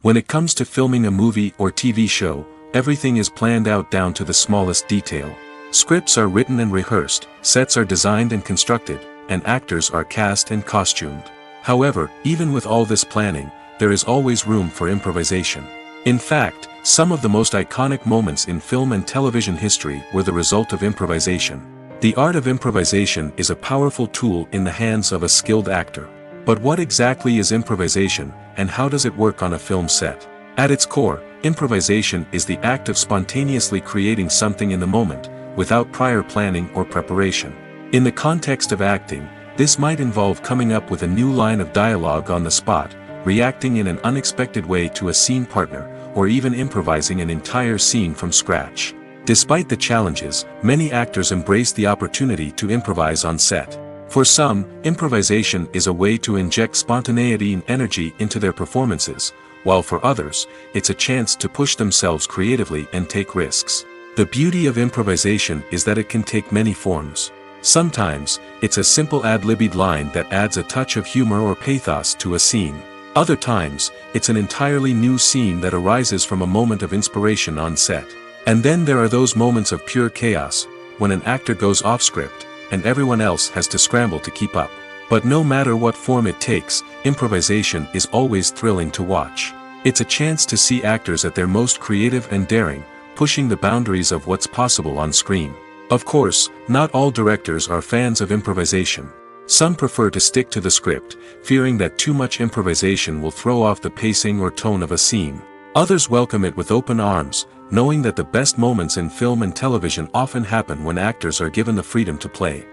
When it comes to filming a movie or TV show, everything is planned out down to the smallest detail. Scripts are written and rehearsed, sets are designed and constructed, and actors are cast and costumed. However, even with all this planning, there is always room for improvisation. In fact, some of the most iconic moments in film and television history were the result of improvisation. The art of improvisation is a powerful tool in the hands of a skilled actor. But what exactly is improvisation, and how does it work on a film set? At its core, improvisation is the act of spontaneously creating something in the moment, without prior planning or preparation. In the context of acting, this might involve coming up with a new line of dialogue on the spot, reacting in an unexpected way to a scene partner, or even improvising an entire scene from scratch. Despite the challenges, many actors embrace the opportunity to improvise on set. For some, improvisation is a way to inject spontaneity and energy into their performances, while for others, it's a chance to push themselves creatively and take risks. The beauty of improvisation is that it can take many forms. Sometimes, it's a simple ad-libbed line that adds a touch of humor or pathos to a scene. Other times, it's an entirely new scene that arises from a moment of inspiration on set. And then there are those moments of pure chaos, when an actor goes off script, and everyone else has to scramble to keep up. But no matter what form it takes, improvisation is always thrilling to watch. It's a chance to see actors at their most creative and daring, pushing the boundaries of what's possible on screen. Of course, not all directors are fans of improvisation. Some prefer to stick to the script, fearing that too much improvisation will throw off the pacing or tone of a scene. Others welcome it with open arms, knowing that the best moments in film and television often happen when actors are given the freedom to play.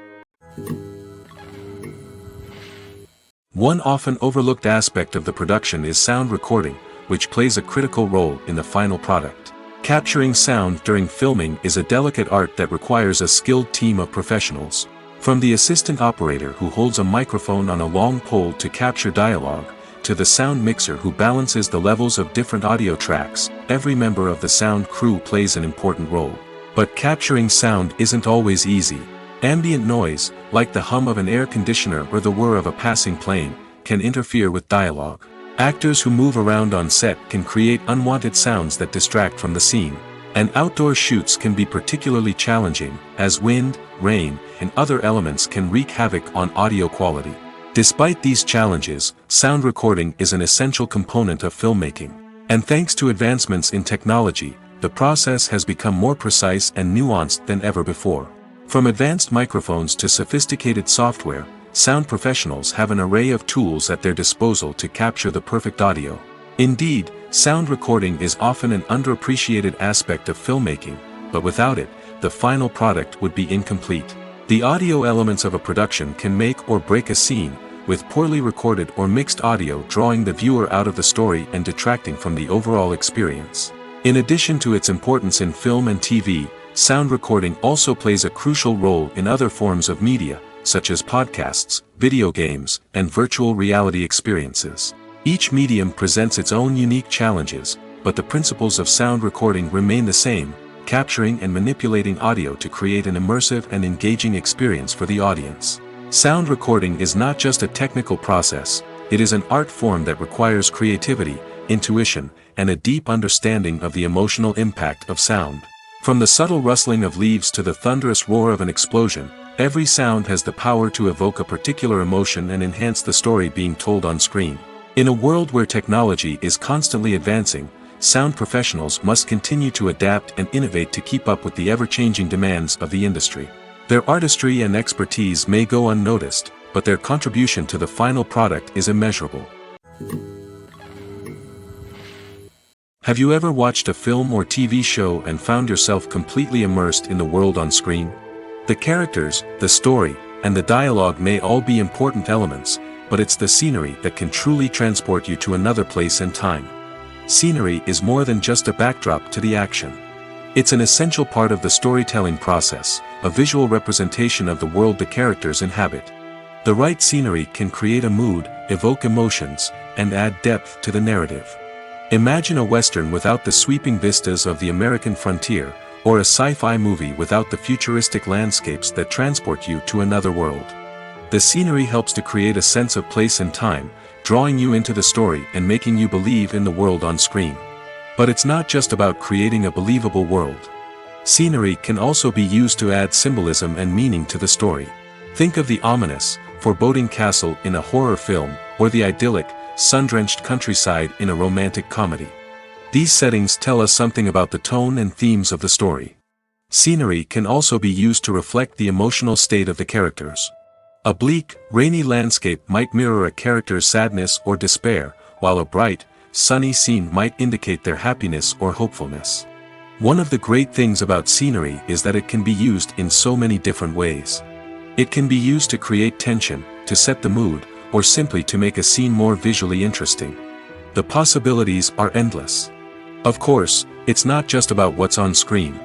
One often overlooked aspect of the production is sound recording, which plays a critical role in the final product. Capturing sound during filming is a delicate art that requires a skilled team of professionals. From the assistant operator who holds a microphone on a long pole to capture dialogue, to the sound mixer who balances the levels of different audio tracks, every member of the sound crew plays an important role. But capturing sound isn't always easy. Ambient noise, like the hum of an air conditioner or the whir of a passing plane, can interfere with dialogue. Actors who move around on set can create unwanted sounds that distract from the scene. And outdoor shoots can be particularly challenging, as wind, rain, and other elements can wreak havoc on audio quality. Despite these challenges, sound recording is an essential component of filmmaking. And thanks to advancements in technology, the process has become more precise and nuanced than ever before. From advanced microphones to sophisticated software, sound professionals have an array of tools at their disposal to capture the perfect audio. Indeed, sound recording is often an underappreciated aspect of filmmaking, but without it, the final product would be incomplete. The audio elements of a production can make or break a scene, with poorly recorded or mixed audio drawing the viewer out of the story and detracting from the overall experience. In addition to its importance in film and TV, sound recording also plays a crucial role in other forms of media, such as podcasts, video games, and virtual reality experiences. Each medium presents its own unique challenges, but the principles of sound recording remain the same, capturing and manipulating audio to create an immersive and engaging experience for the audience. Sound recording is not just a technical process, it is an art form that requires creativity, intuition, and a deep understanding of the emotional impact of sound. From the subtle rustling of leaves to the thunderous roar of an explosion, every sound has the power to evoke a particular emotion and enhance the story being told on screen. In a world where technology is constantly advancing, sound professionals must continue to adapt and innovate to keep up with the ever-changing demands of the industry. Their artistry and expertise may go unnoticed, but their contribution to the final product is immeasurable. Have you ever watched a film or TV show and found yourself completely immersed in the world on screen? The characters, the story, and the dialogue may all be important elements, but it's the scenery that can truly transport you to another place and time. Scenery is more than just a backdrop to the action. It's an essential part of the storytelling process, a visual representation of the world the characters inhabit. The right scenery can create a mood, evoke emotions, and add depth to the narrative. Imagine a Western without the sweeping vistas of the American frontier, or a sci-fi movie without the futuristic landscapes that transport you to another world. The scenery helps to create a sense of place and time, drawing you into the story and making you believe in the world on screen. But it's not just about creating a believable world. Scenery can also be used to add symbolism and meaning to the story. Think of the ominous, foreboding castle in a horror film, or the idyllic, sun-drenched countryside in a romantic comedy. These settings tell us something about the tone and themes of the story. Scenery can also be used to reflect the emotional state of the characters. A bleak, rainy landscape might mirror a character's sadness or despair, while a bright, sunny scene might indicate their happiness or hopefulness. One of the great things about scenery is that it can be used in so many different ways. It can be used to create tension, to set the mood, or simply to make a scene more visually interesting. The possibilities are endless. Of course, it's not just about what's on screen.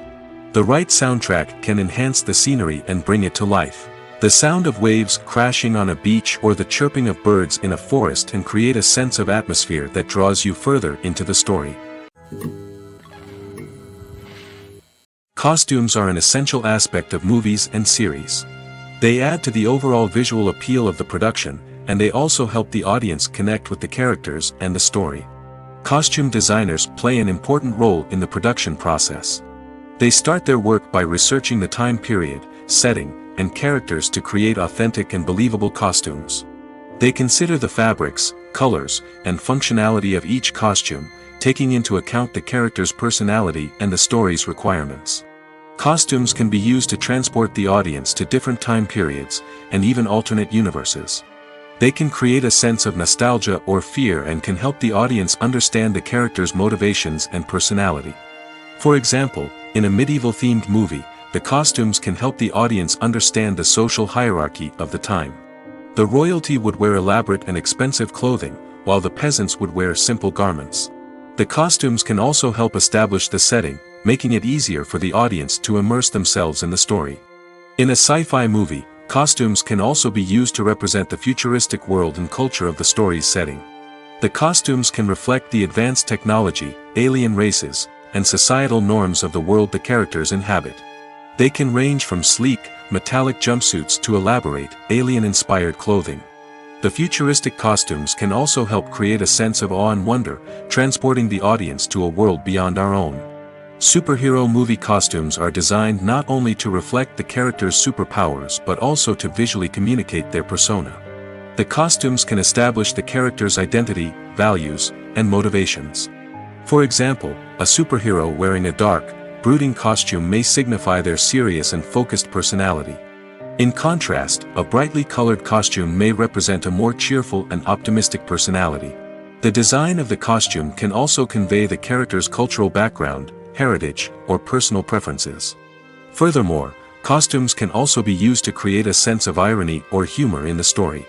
The right soundtrack can enhance the scenery and bring it to life. The sound of waves crashing on a beach or the chirping of birds in a forest can create a sense of atmosphere that draws you further into the story. Costumes are an essential aspect of movies and series. They add to the overall visual appeal of the production, and they also help the audience connect with the characters and the story. Costume designers play an important role in the production process. They start their work by researching the time period, setting, and characters to create authentic and believable costumes. They consider the fabrics, colors, and functionality of each costume, taking into account the character's personality and the story's requirements. Costumes can be used to transport the audience to different time periods, and even alternate universes. They can create a sense of nostalgia or fear and can help the audience understand the character's motivations and personality. For example, in a medieval-themed movie, the costumes can help the audience understand the social hierarchy of the time. The royalty would wear elaborate and expensive clothing, while the peasants would wear simple garments. The costumes can also help establish the setting, making it easier for the audience to immerse themselves in the story. In a sci-fi movie, costumes can also be used to represent the futuristic world and culture of the story's setting. The costumes can reflect the advanced technology, alien races, and societal norms of the world the characters inhabit. They can range from sleek, metallic jumpsuits to elaborate, alien-inspired clothing. The futuristic costumes can also help create a sense of awe and wonder, transporting the audience to a world beyond our own. Superhero movie costumes are designed not only to reflect the character's superpowers but also to visually communicate their persona. The costumes can establish the character's identity, values, and motivations. For example, a superhero wearing a dark, brooding costume may signify their serious and focused personality. In contrast, a brightly colored costume may represent a more cheerful and optimistic personality. The design of the costume can also convey the character's cultural background, heritage, or personal preferences. Furthermore, costumes can also be used to create a sense of irony or humor in the story.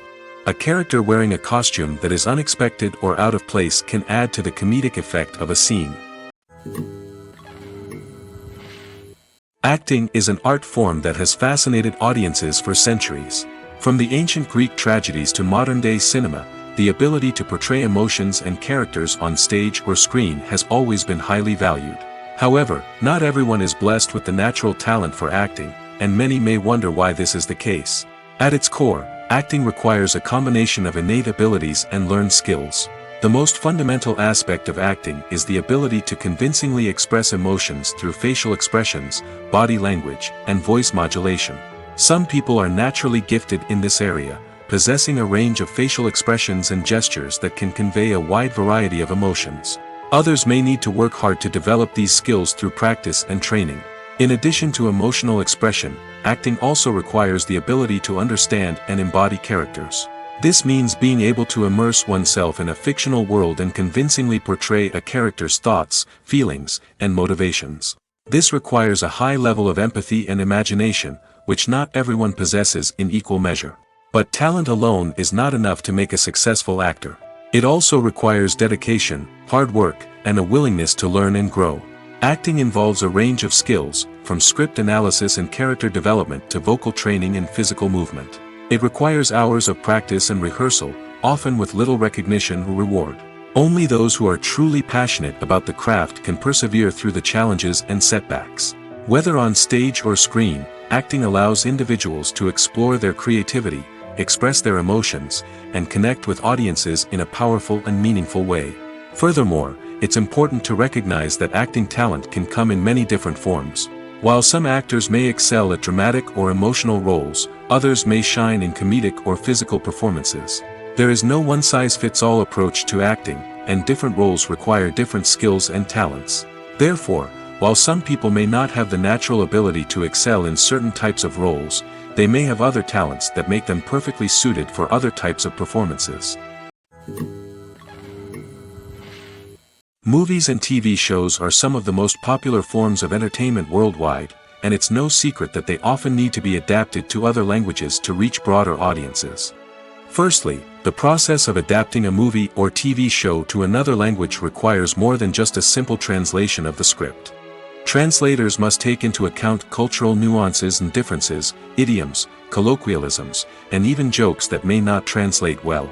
A character wearing a costume that is unexpected or out of place can add to the comedic effect of a scene. Acting is an art form that has fascinated audiences for centuries. From the ancient Greek tragedies to modern-day cinema, the ability to portray emotions and characters on stage or screen has always been highly valued. However, not everyone is blessed with the natural talent for acting, and many may wonder why this is the case. At its core, acting requires a combination of innate abilities and learned skills. The most fundamental aspect of acting is the ability to convincingly express emotions through facial expressions, body language, and voice modulation. Some people are naturally gifted in this area, possessing a range of facial expressions and gestures that can convey a wide variety of emotions. Others may need to work hard to develop these skills through practice and training. In addition to emotional expression, acting also requires the ability to understand and embody characters. This means being able to immerse oneself in a fictional world and convincingly portray a character's thoughts, feelings, and motivations. This requires a high level of empathy and imagination, which not everyone possesses in equal measure. But talent alone is not enough to make a successful actor. It also requires dedication, hard work, and a willingness to learn and grow. Acting involves a range of skills, from script analysis and character development to vocal training and physical movement. It requires hours of practice and rehearsal, often with little recognition or reward. Only those who are truly passionate about the craft can persevere through the challenges and setbacks. Whether on stage or screen, acting allows individuals to explore their creativity, express their emotions, and connect with audiences in a powerful and meaningful way. Furthermore, it's important to recognize that acting talent can come in many different forms. While some actors may excel at dramatic or emotional roles, others may shine in comedic or physical performances. There is no one-size-fits-all approach to acting, and different roles require different skills and talents. Therefore, while some people may not have the natural ability to excel in certain types of roles, they may have other talents that make them perfectly suited for other types of performances. Movies and TV shows are some of the most popular forms of entertainment worldwide, and it's no secret that they often need to be adapted to other languages to reach broader audiences. Firstly, the process of adapting a movie or TV show to another language requires more than just a simple translation of the script. Translators must take into account cultural nuances and differences, idioms, colloquialisms, and even jokes that may not translate well.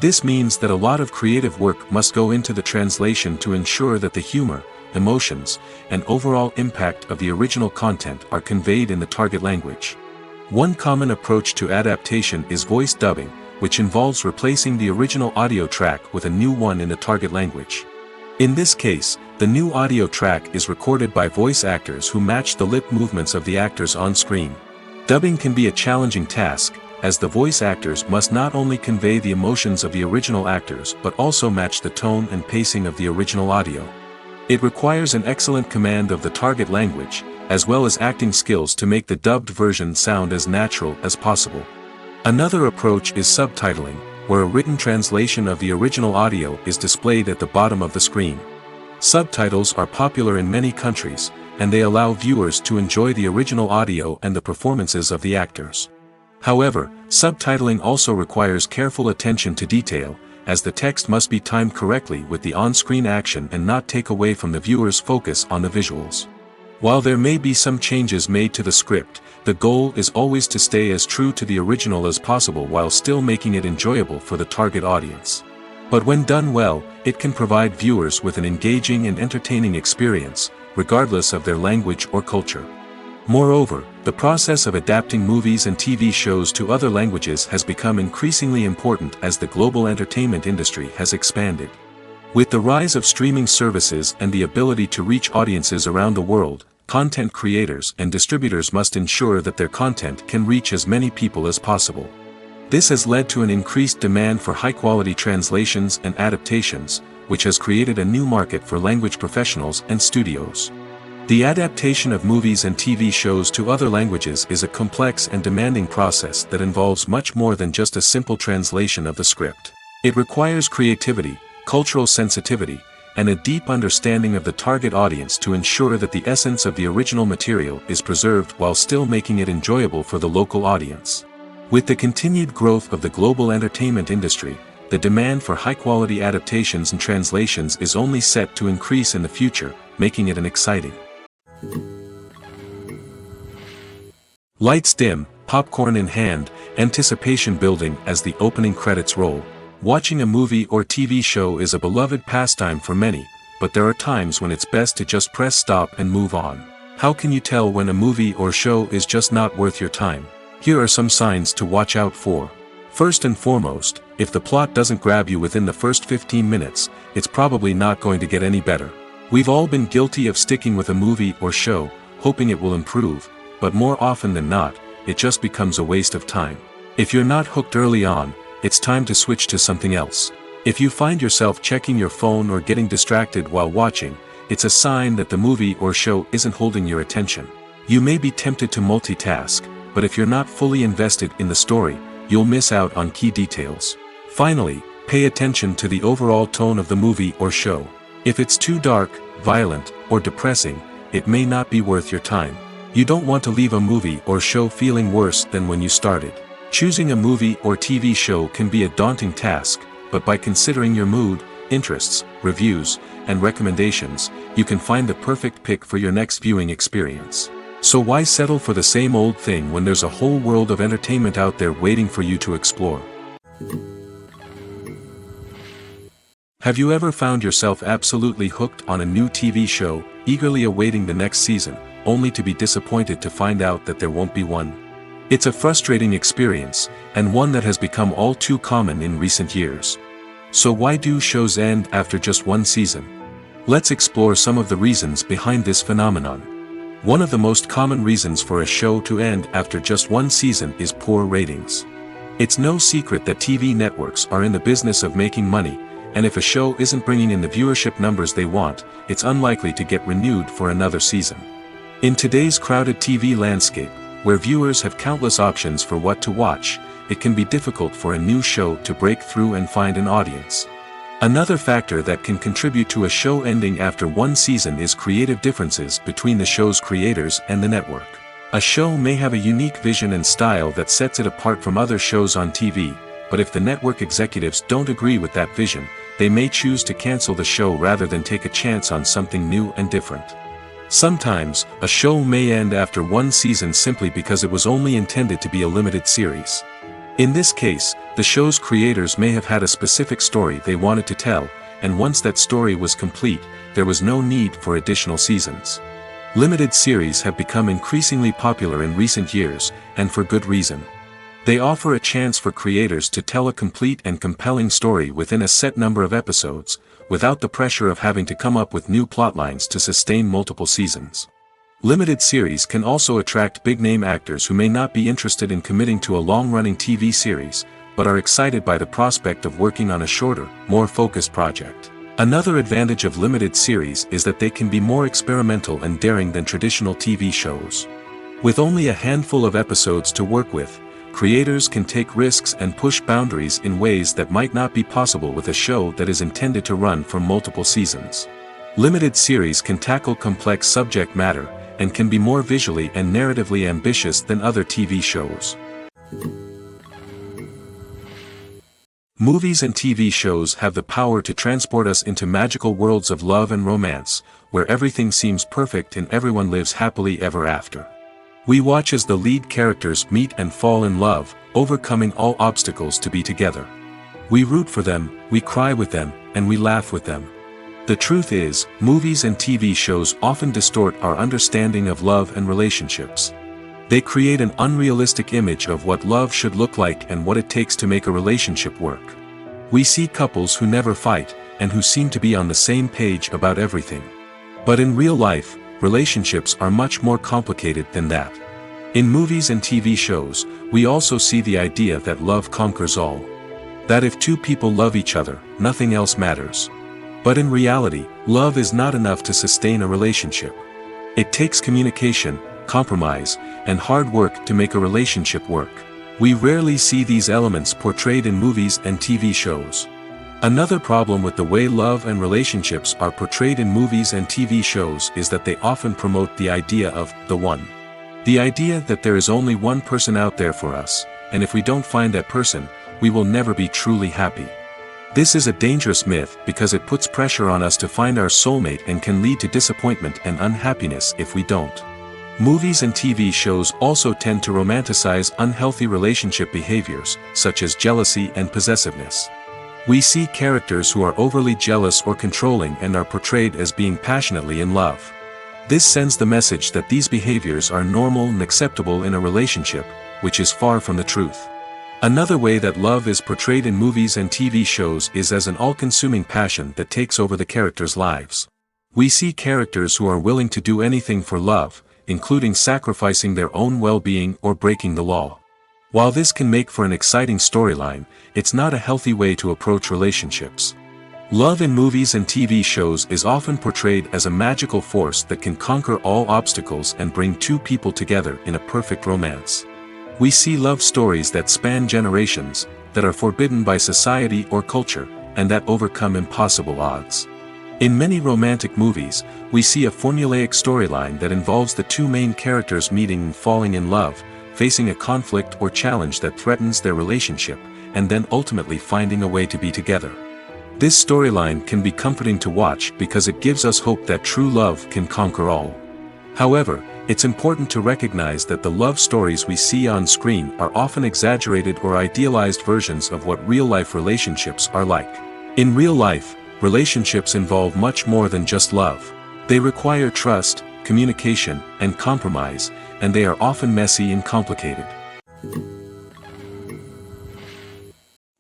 This means that a lot of creative work must go into the translation to ensure that the humor, emotions, and overall impact of the original content are conveyed in the target language. One common approach to adaptation is voice dubbing, which involves replacing the original audio track with a new one in the target language. In this case, the new audio track is recorded by voice actors who match the lip movements of the actors on screen. Dubbing can be a challenging task, as the voice actors must not only convey the emotions of the original actors but also match the tone and pacing of the original audio. It requires an excellent command of the target language, as well as acting skills to make the dubbed version sound as natural as possible. Another approach is subtitling, where a written translation of the original audio is displayed at the bottom of the screen. Subtitles are popular in many countries, and they allow viewers to enjoy the original audio and the performances of the actors. However, subtitling also requires careful attention to detail, as the text must be timed correctly with the on-screen action and not take away from the viewer's focus on the visuals. While there may be some changes made to the script, the goal is always to stay as true to the original as possible while still making it enjoyable for the target audience. But when done well, it can provide viewers with an engaging and entertaining experience, regardless of their language or culture. Moreover, the process of adapting movies and TV shows to other languages has become increasingly important as the global entertainment industry has expanded. With the rise of streaming services and the ability to reach audiences around the world, content creators and distributors must ensure that their content can reach as many people as possible. This has led to an increased demand for high-quality translations and adaptations, which has created a new market for language professionals and studios. The adaptation of movies and TV shows to other languages is a complex and demanding process that involves much more than just a simple translation of the script. It requires creativity, cultural sensitivity, and a deep understanding of the target audience to ensure that the essence of the original material is preserved while still making it enjoyable for the local audience. With the continued growth of the global entertainment industry, the demand for high-quality adaptations and translations is only set to increase in the future, making it an exciting. Lights dim, popcorn in hand, anticipation building as the opening credits roll. Watching a movie or TV show is a beloved pastime for many, but there are times when it's best to just press stop and move on. How can you tell when a movie or show is just not worth your time? Here are some signs to watch out for. First and foremost, if the plot doesn't grab you within the first 15 minutes, it's probably not going to get any better. We've all been guilty of sticking with a movie or show, hoping it will improve, but more often than not, it just becomes a waste of time. If you're not hooked early on, it's time to switch to something else. If you find yourself checking your phone or getting distracted while watching, it's a sign that the movie or show isn't holding your attention. You may be tempted to multitask, but if you're not fully invested in the story, you'll miss out on key details. Finally, pay attention to the overall tone of the movie or show. If it's too dark, violent, or depressing, it may not be worth your time. You don't want to leave a movie or show feeling worse than when you started. Choosing a movie or TV show can be a daunting task, but by considering your mood, interests, reviews, and recommendations, you can find the perfect pick for your next viewing experience. So why settle for the same old thing when there's a whole world of entertainment out there waiting for you to explore? Have you ever found yourself absolutely hooked on a new TV show, eagerly awaiting the next season, only to be disappointed to find out that there won't be one? It's a frustrating experience, and one that has become all too common in recent years. So why do shows end after just one season? Let's explore some of the reasons behind this phenomenon. One of the most common reasons for a show to end after just one season is poor ratings. It's no secret that TV networks are in the business of making money, and if a show isn't bringing in the viewership numbers they want, it's unlikely to get renewed for another season. In today's crowded TV landscape, where viewers have countless options for what to watch, it can be difficult for a new show to break through and find an audience. Another factor that can contribute to a show ending after one season is creative differences between the show's creators and the network. A show may have a unique vision and style that sets it apart from other shows on TV, but if the network executives don't agree with that vision, they may choose to cancel the show rather than take a chance on something new and different. Sometimes, a show may end after one season simply because it was only intended to be a limited series. In this case, the show's creators may have had a specific story they wanted to tell, and once that story was complete, there was no need for additional seasons. Limited series have become increasingly popular in recent years, and for good reason. They offer a chance for creators to tell a complete and compelling story within a set number of episodes, without the pressure of having to come up with new plotlines to sustain multiple seasons. Limited series can also attract big-name actors who may not be interested in committing to a long-running TV series, but are excited by the prospect of working on a shorter, more focused project. Another advantage of limited series is that they can be more experimental and daring than traditional TV shows. With only a handful of episodes to work with, creators can take risks and push boundaries in ways that might not be possible with a show that is intended to run for multiple seasons. Limited series can tackle complex subject matter, and can be more visually and narratively ambitious than other TV shows. Movies and TV shows have the power to transport us into magical worlds of love and romance, where everything seems perfect and everyone lives happily ever after. We watch as the lead characters meet and fall in love, overcoming all obstacles to be together. We root for them, we cry with them, and we laugh with them. The truth is, movies and TV shows often distort our understanding of love and relationships. They create an unrealistic image of what love should look like and what it takes to make a relationship work. We see couples who never fight, and who seem to be on the same page about everything. But in real life, relationships are much more complicated than that. In movies and TV shows, we also see the idea that love conquers all. That if two people love each other, nothing else matters. But in reality, love is not enough to sustain a relationship. It takes communication, compromise, and hard work to make a relationship work. We rarely see these elements portrayed in movies and TV shows. Another problem with the way love and relationships are portrayed in movies and TV shows is that they often promote the idea of the one. The idea that there is only one person out there for us, and if we don't find that person, we will never be truly happy. This is a dangerous myth because it puts pressure on us to find our soulmate and can lead to disappointment and unhappiness if we don't. Movies and TV shows also tend to romanticize unhealthy relationship behaviors, such as jealousy and possessiveness. We see characters who are overly jealous or controlling and are portrayed as being passionately in love. This sends the message that these behaviors are normal and acceptable in a relationship, which is far from the truth. Another way that love is portrayed in movies and TV shows is as an all-consuming passion that takes over the characters' lives. We see characters who are willing to do anything for love, including sacrificing their own well-being or breaking the law. While this can make for an exciting storyline, it's not a healthy way to approach relationships. Love in movies and TV shows is often portrayed as a magical force that can conquer all obstacles and bring two people together in a perfect romance. We see love stories that span generations, that are forbidden by society or culture, and that overcome impossible odds. In many romantic movies, we see a formulaic storyline that involves the two main characters meeting and falling in love, facing a conflict or challenge that threatens their relationship, and then ultimately finding a way to be together. This storyline can be comforting to watch because it gives us hope that true love can conquer all. However, it's important to recognize that the love stories we see on screen are often exaggerated or idealized versions of what real-life relationships are like. In real life, relationships involve much more than just love. They require trust, communication, and compromise, and they are often messy and complicated.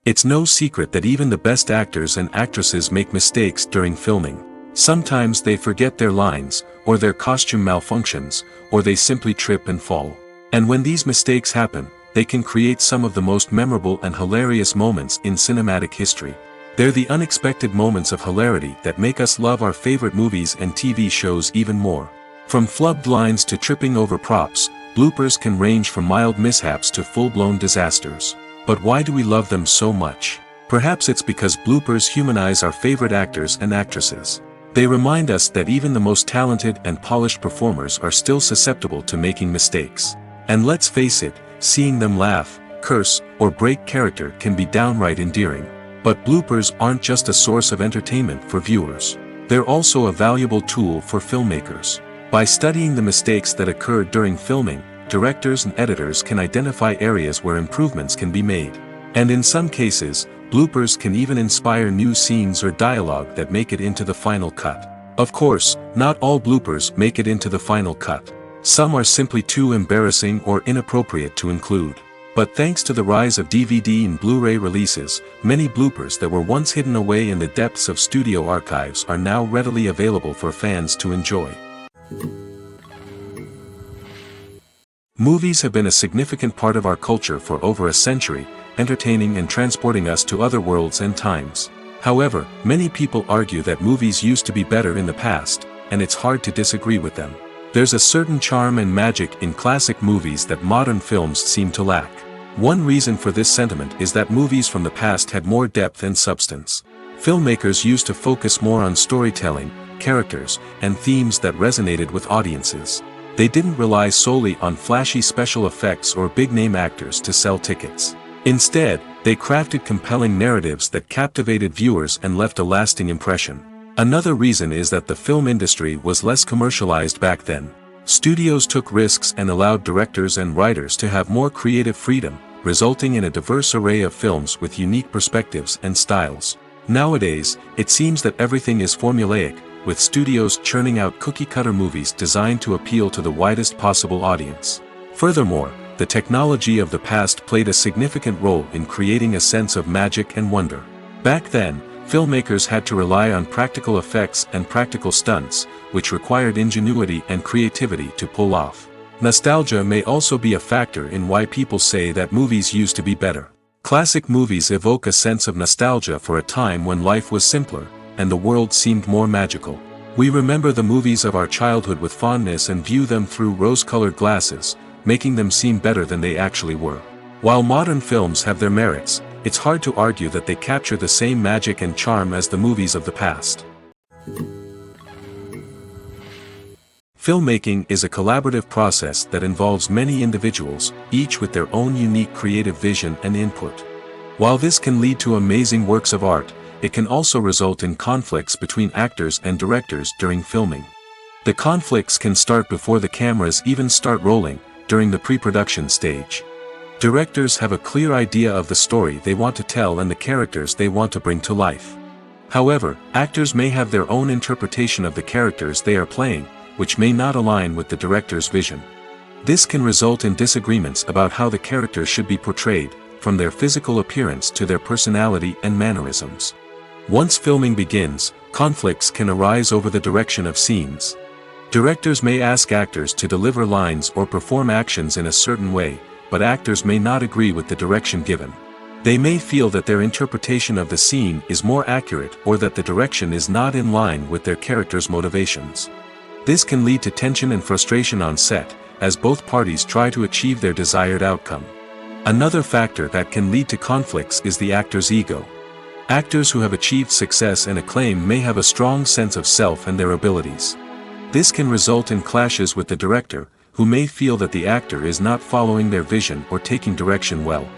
It's no secret that even the best actors and actresses make mistakes during filming. Sometimes they forget their lines, or their costume malfunctions, or they simply trip and fall. And when these mistakes happen, they can create some of the most memorable and hilarious moments in cinematic history. They're the unexpected moments of hilarity that make us love our favorite movies and TV shows even more. From flubbed lines to tripping over props, bloopers can range from mild mishaps to full-blown disasters. But why do we love them so much? Perhaps it's because bloopers humanize our favorite actors and actresses. They remind us that even the most talented and polished performers are still susceptible to making mistakes. And let's face it, seeing them laugh, curse, or break character can be downright endearing. But bloopers aren't just a source of entertainment for viewers. They're also a valuable tool for filmmakers. By studying the mistakes that occur during filming, directors and editors can identify areas where improvements can be made. And in some cases, bloopers can even inspire new scenes or dialogue that make it into the final cut. Of course, not all bloopers make it into the final cut. Some are simply too embarrassing or inappropriate to include. But thanks to the rise of DVD and Blu-ray releases, many bloopers that were once hidden away in the depths of studio archives are now readily available for fans to enjoy. Movies have been a significant part of our culture for over a century, entertaining and transporting us to other worlds and times. However, many people argue that movies used to be better in the past, and it's hard to disagree with them. There's a certain charm and magic in classic movies that modern films seem to lack. One reason for this sentiment is that movies from the past had more depth and substance. Filmmakers used to focus more on storytelling, characters, and themes that resonated with audiences. They didn't rely solely on flashy special effects or big-name actors to sell tickets. Instead, they crafted compelling narratives that captivated viewers and left a lasting impression. Another reason is that the film industry was less commercialized back then. Studios took risks and allowed directors and writers to have more creative freedom, resulting in a diverse array of films with unique perspectives and styles. Nowadays, it seems that everything is formulaic, with studios churning out cookie-cutter movies designed to appeal to the widest possible audience. Furthermore, the technology of the past played a significant role in creating a sense of magic and wonder. Back then, filmmakers had to rely on practical effects and practical stunts, which required ingenuity and creativity to pull off. Nostalgia may also be a factor in why people say that movies used to be better. Classic movies evoke a sense of nostalgia for a time when life was simpler, and the world seemed more magical. We remember the movies of our childhood with fondness and view them through rose-colored glasses, making them seem better than they actually were. While modern films have their merits, it's hard to argue that they capture the same magic and charm as the movies of the past. Filmmaking is a collaborative process that involves many individuals, each with their own unique creative vision and input. While this can lead to amazing works of art, it can also result in conflicts between actors and directors during filming. The conflicts can start before the cameras even start rolling, during the pre-production stage. Directors have a clear idea of the story they want to tell and the characters they want to bring to life. However, actors may have their own interpretation of the characters they are playing, which may not align with the director's vision. This can result in disagreements about how the characters should be portrayed, from their physical appearance to their personality and mannerisms. Once filming begins, conflicts can arise over the direction of scenes. Directors may ask actors to deliver lines or perform actions in a certain way, but actors may not agree with the direction given. They may feel that their interpretation of the scene is more accurate or that the direction is not in line with their character's motivations. This can lead to tension and frustration on set, as both parties try to achieve their desired outcome. Another factor that can lead to conflicts is the actor's ego. Actors who have achieved success and acclaim may have a strong sense of self and their abilities. This can result in clashes with the director, who may feel that the actor is not following their vision or taking direction well.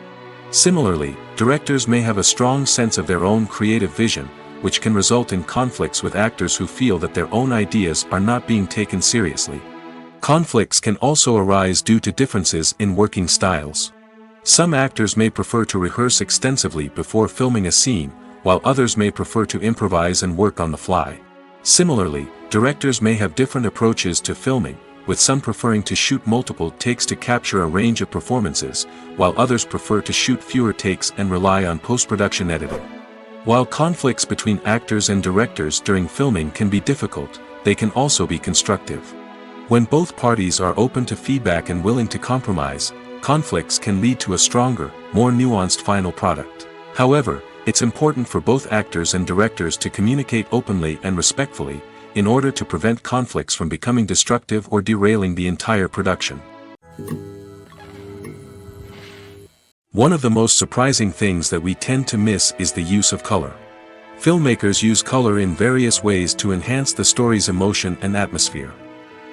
Similarly, directors may have a strong sense of their own creative vision, which can result in conflicts with actors who feel that their own ideas are not being taken seriously. Conflicts can also arise due to differences in working styles. Some actors may prefer to rehearse extensively before filming a scene, while others may prefer to improvise and work on the fly. Similarly, directors may have different approaches to filming, with some preferring to shoot multiple takes to capture a range of performances, while others prefer to shoot fewer takes and rely on post-production editing. While conflicts between actors and directors during filming can be difficult, they can also be constructive. When both parties are open to feedback and willing to compromise, conflicts can lead to a stronger, more nuanced final product. However, it's important for both actors and directors to communicate openly and respectfully, in order to prevent conflicts from becoming destructive or derailing the entire production. One of the most surprising things that we tend to miss is the use of color. Filmmakers use color in various ways to enhance the story's emotion and atmosphere.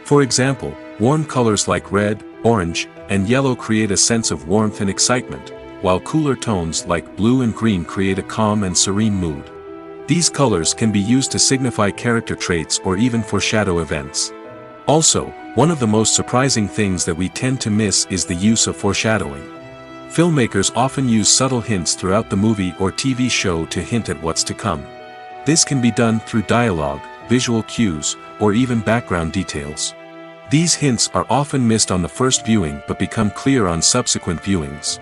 For example, warm colors like red, orange, and yellow create a sense of warmth and excitement, while cooler tones like blue and green create a calm and serene mood. These colors can be used to signify character traits or even foreshadow events. Also, one of the most surprising things that we tend to miss is the use of foreshadowing. Filmmakers often use subtle hints throughout the movie or TV show to hint at what's to come. This can be done through dialogue, visual cues, or even background details. These hints are often missed on the first viewing but become clear on subsequent viewings.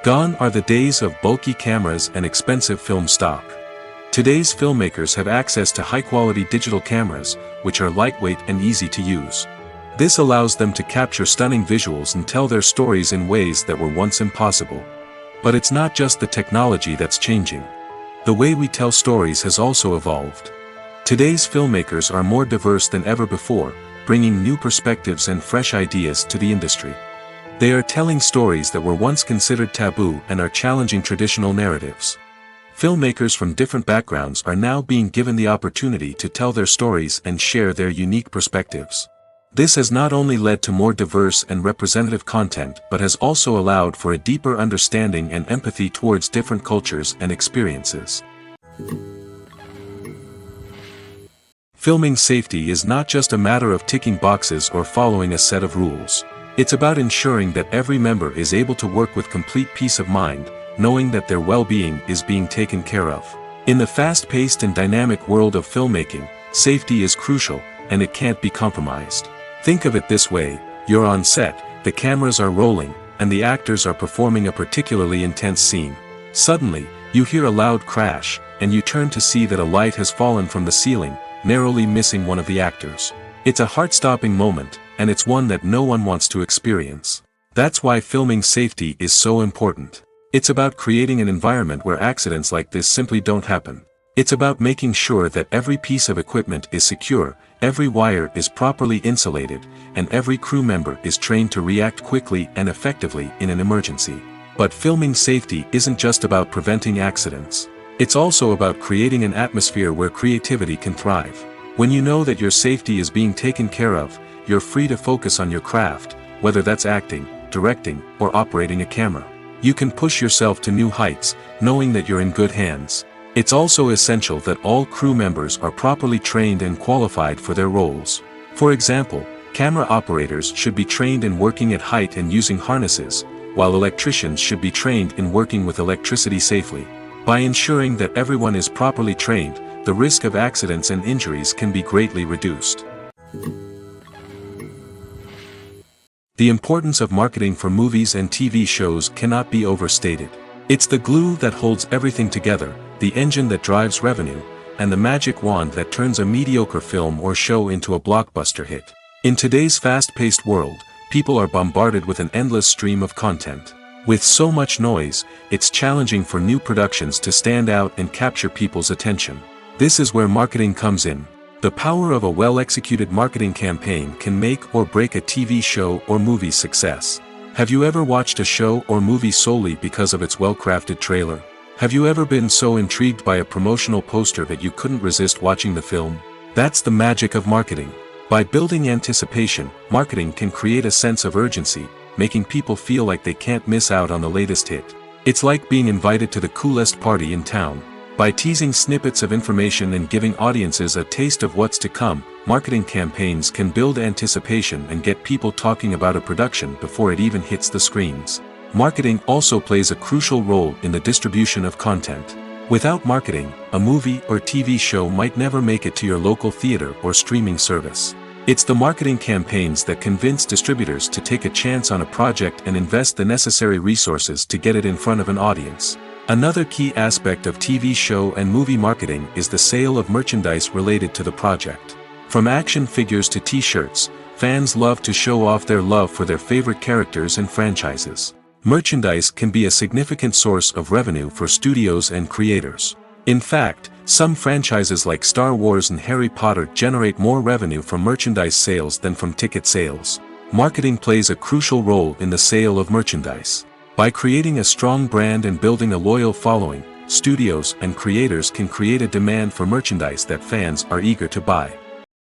Gone are the days of bulky cameras and expensive film stock. Today's filmmakers have access to high-quality digital cameras, which are lightweight and easy to use. This allows them to capture stunning visuals and tell their stories in ways that were once impossible. But it's not just the technology that's changing. The way we tell stories has also evolved. Today's filmmakers are more diverse than ever before, bringing new perspectives and fresh ideas to the industry. They are telling stories that were once considered taboo and are challenging traditional narratives. Filmmakers from different backgrounds are now being given the opportunity to tell their stories and share their unique perspectives. This has not only led to more diverse and representative content but has also allowed for a deeper understanding and empathy towards different cultures and experiences. Filming safety is not just a matter of ticking boxes or following a set of rules. It's about ensuring that every member is able to work with complete peace of mind, knowing that their well-being is being taken care of. In the fast-paced and dynamic world of filmmaking, safety is crucial, and it can't be compromised. Think of it this way: you're on set, the cameras are rolling, and the actors are performing a particularly intense scene. Suddenly, you hear a loud crash, and you turn to see that a light has fallen from the ceiling, narrowly missing one of the actors. It's a heart-stopping moment, and it's one that no one wants to experience. That's why filming safety is so important. It's about creating an environment where accidents like this simply don't happen. It's about making sure that every piece of equipment is secure, every wire is properly insulated, and every crew member is trained to react quickly and effectively in an emergency. But filming safety isn't just about preventing accidents. It's also about creating an atmosphere where creativity can thrive. When you know that your safety is being taken care of, you're free to focus on your craft, whether that's acting, directing, or operating a camera. You can push yourself to new heights, knowing that you're in good hands. It's also essential that all crew members are properly trained and qualified for their roles. For example, camera operators should be trained in working at height and using harnesses, while electricians should be trained in working with electricity safely. By ensuring that everyone is properly trained, the risk of accidents and injuries can be greatly reduced. The importance of marketing for movies and TV shows cannot be overstated. It's the glue that holds everything together, the engine that drives revenue, and the magic wand that turns a mediocre film or show into a blockbuster hit. In today's fast-paced world, people are bombarded with an endless stream of content. With so much noise, it's challenging for new productions to stand out and capture people's attention. This is where marketing comes in. The power of a well-executed marketing campaign can make or break a TV show or movie's success. Have you ever watched a show or movie solely because of its well-crafted trailer? Have you ever been so intrigued by a promotional poster that you couldn't resist watching the film? That's the magic of marketing. By building anticipation, marketing can create a sense of urgency, making people feel like they can't miss out on the latest hit. It's like being invited to the coolest party in town. By teasing snippets of information and giving audiences a taste of what's to come, marketing campaigns can build anticipation and get people talking about a production before it even hits the screens. Marketing also plays a crucial role in the distribution of content. Without marketing, a movie or TV show might never make it to your local theater or streaming service. It's the marketing campaigns that convince distributors to take a chance on a project and invest the necessary resources to get it in front of an audience. Another key aspect of TV show and movie marketing is the sale of merchandise related to the project. From action figures to t-shirts, fans love to show off their love for their favorite characters and franchises. Merchandise can be a significant source of revenue for studios and creators. In fact, some franchises like Star Wars and Harry Potter generate more revenue from merchandise sales than from ticket sales. Marketing plays a crucial role in the sale of merchandise. By creating a strong brand and building a loyal following, studios and creators can create a demand for merchandise that fans are eager to buy.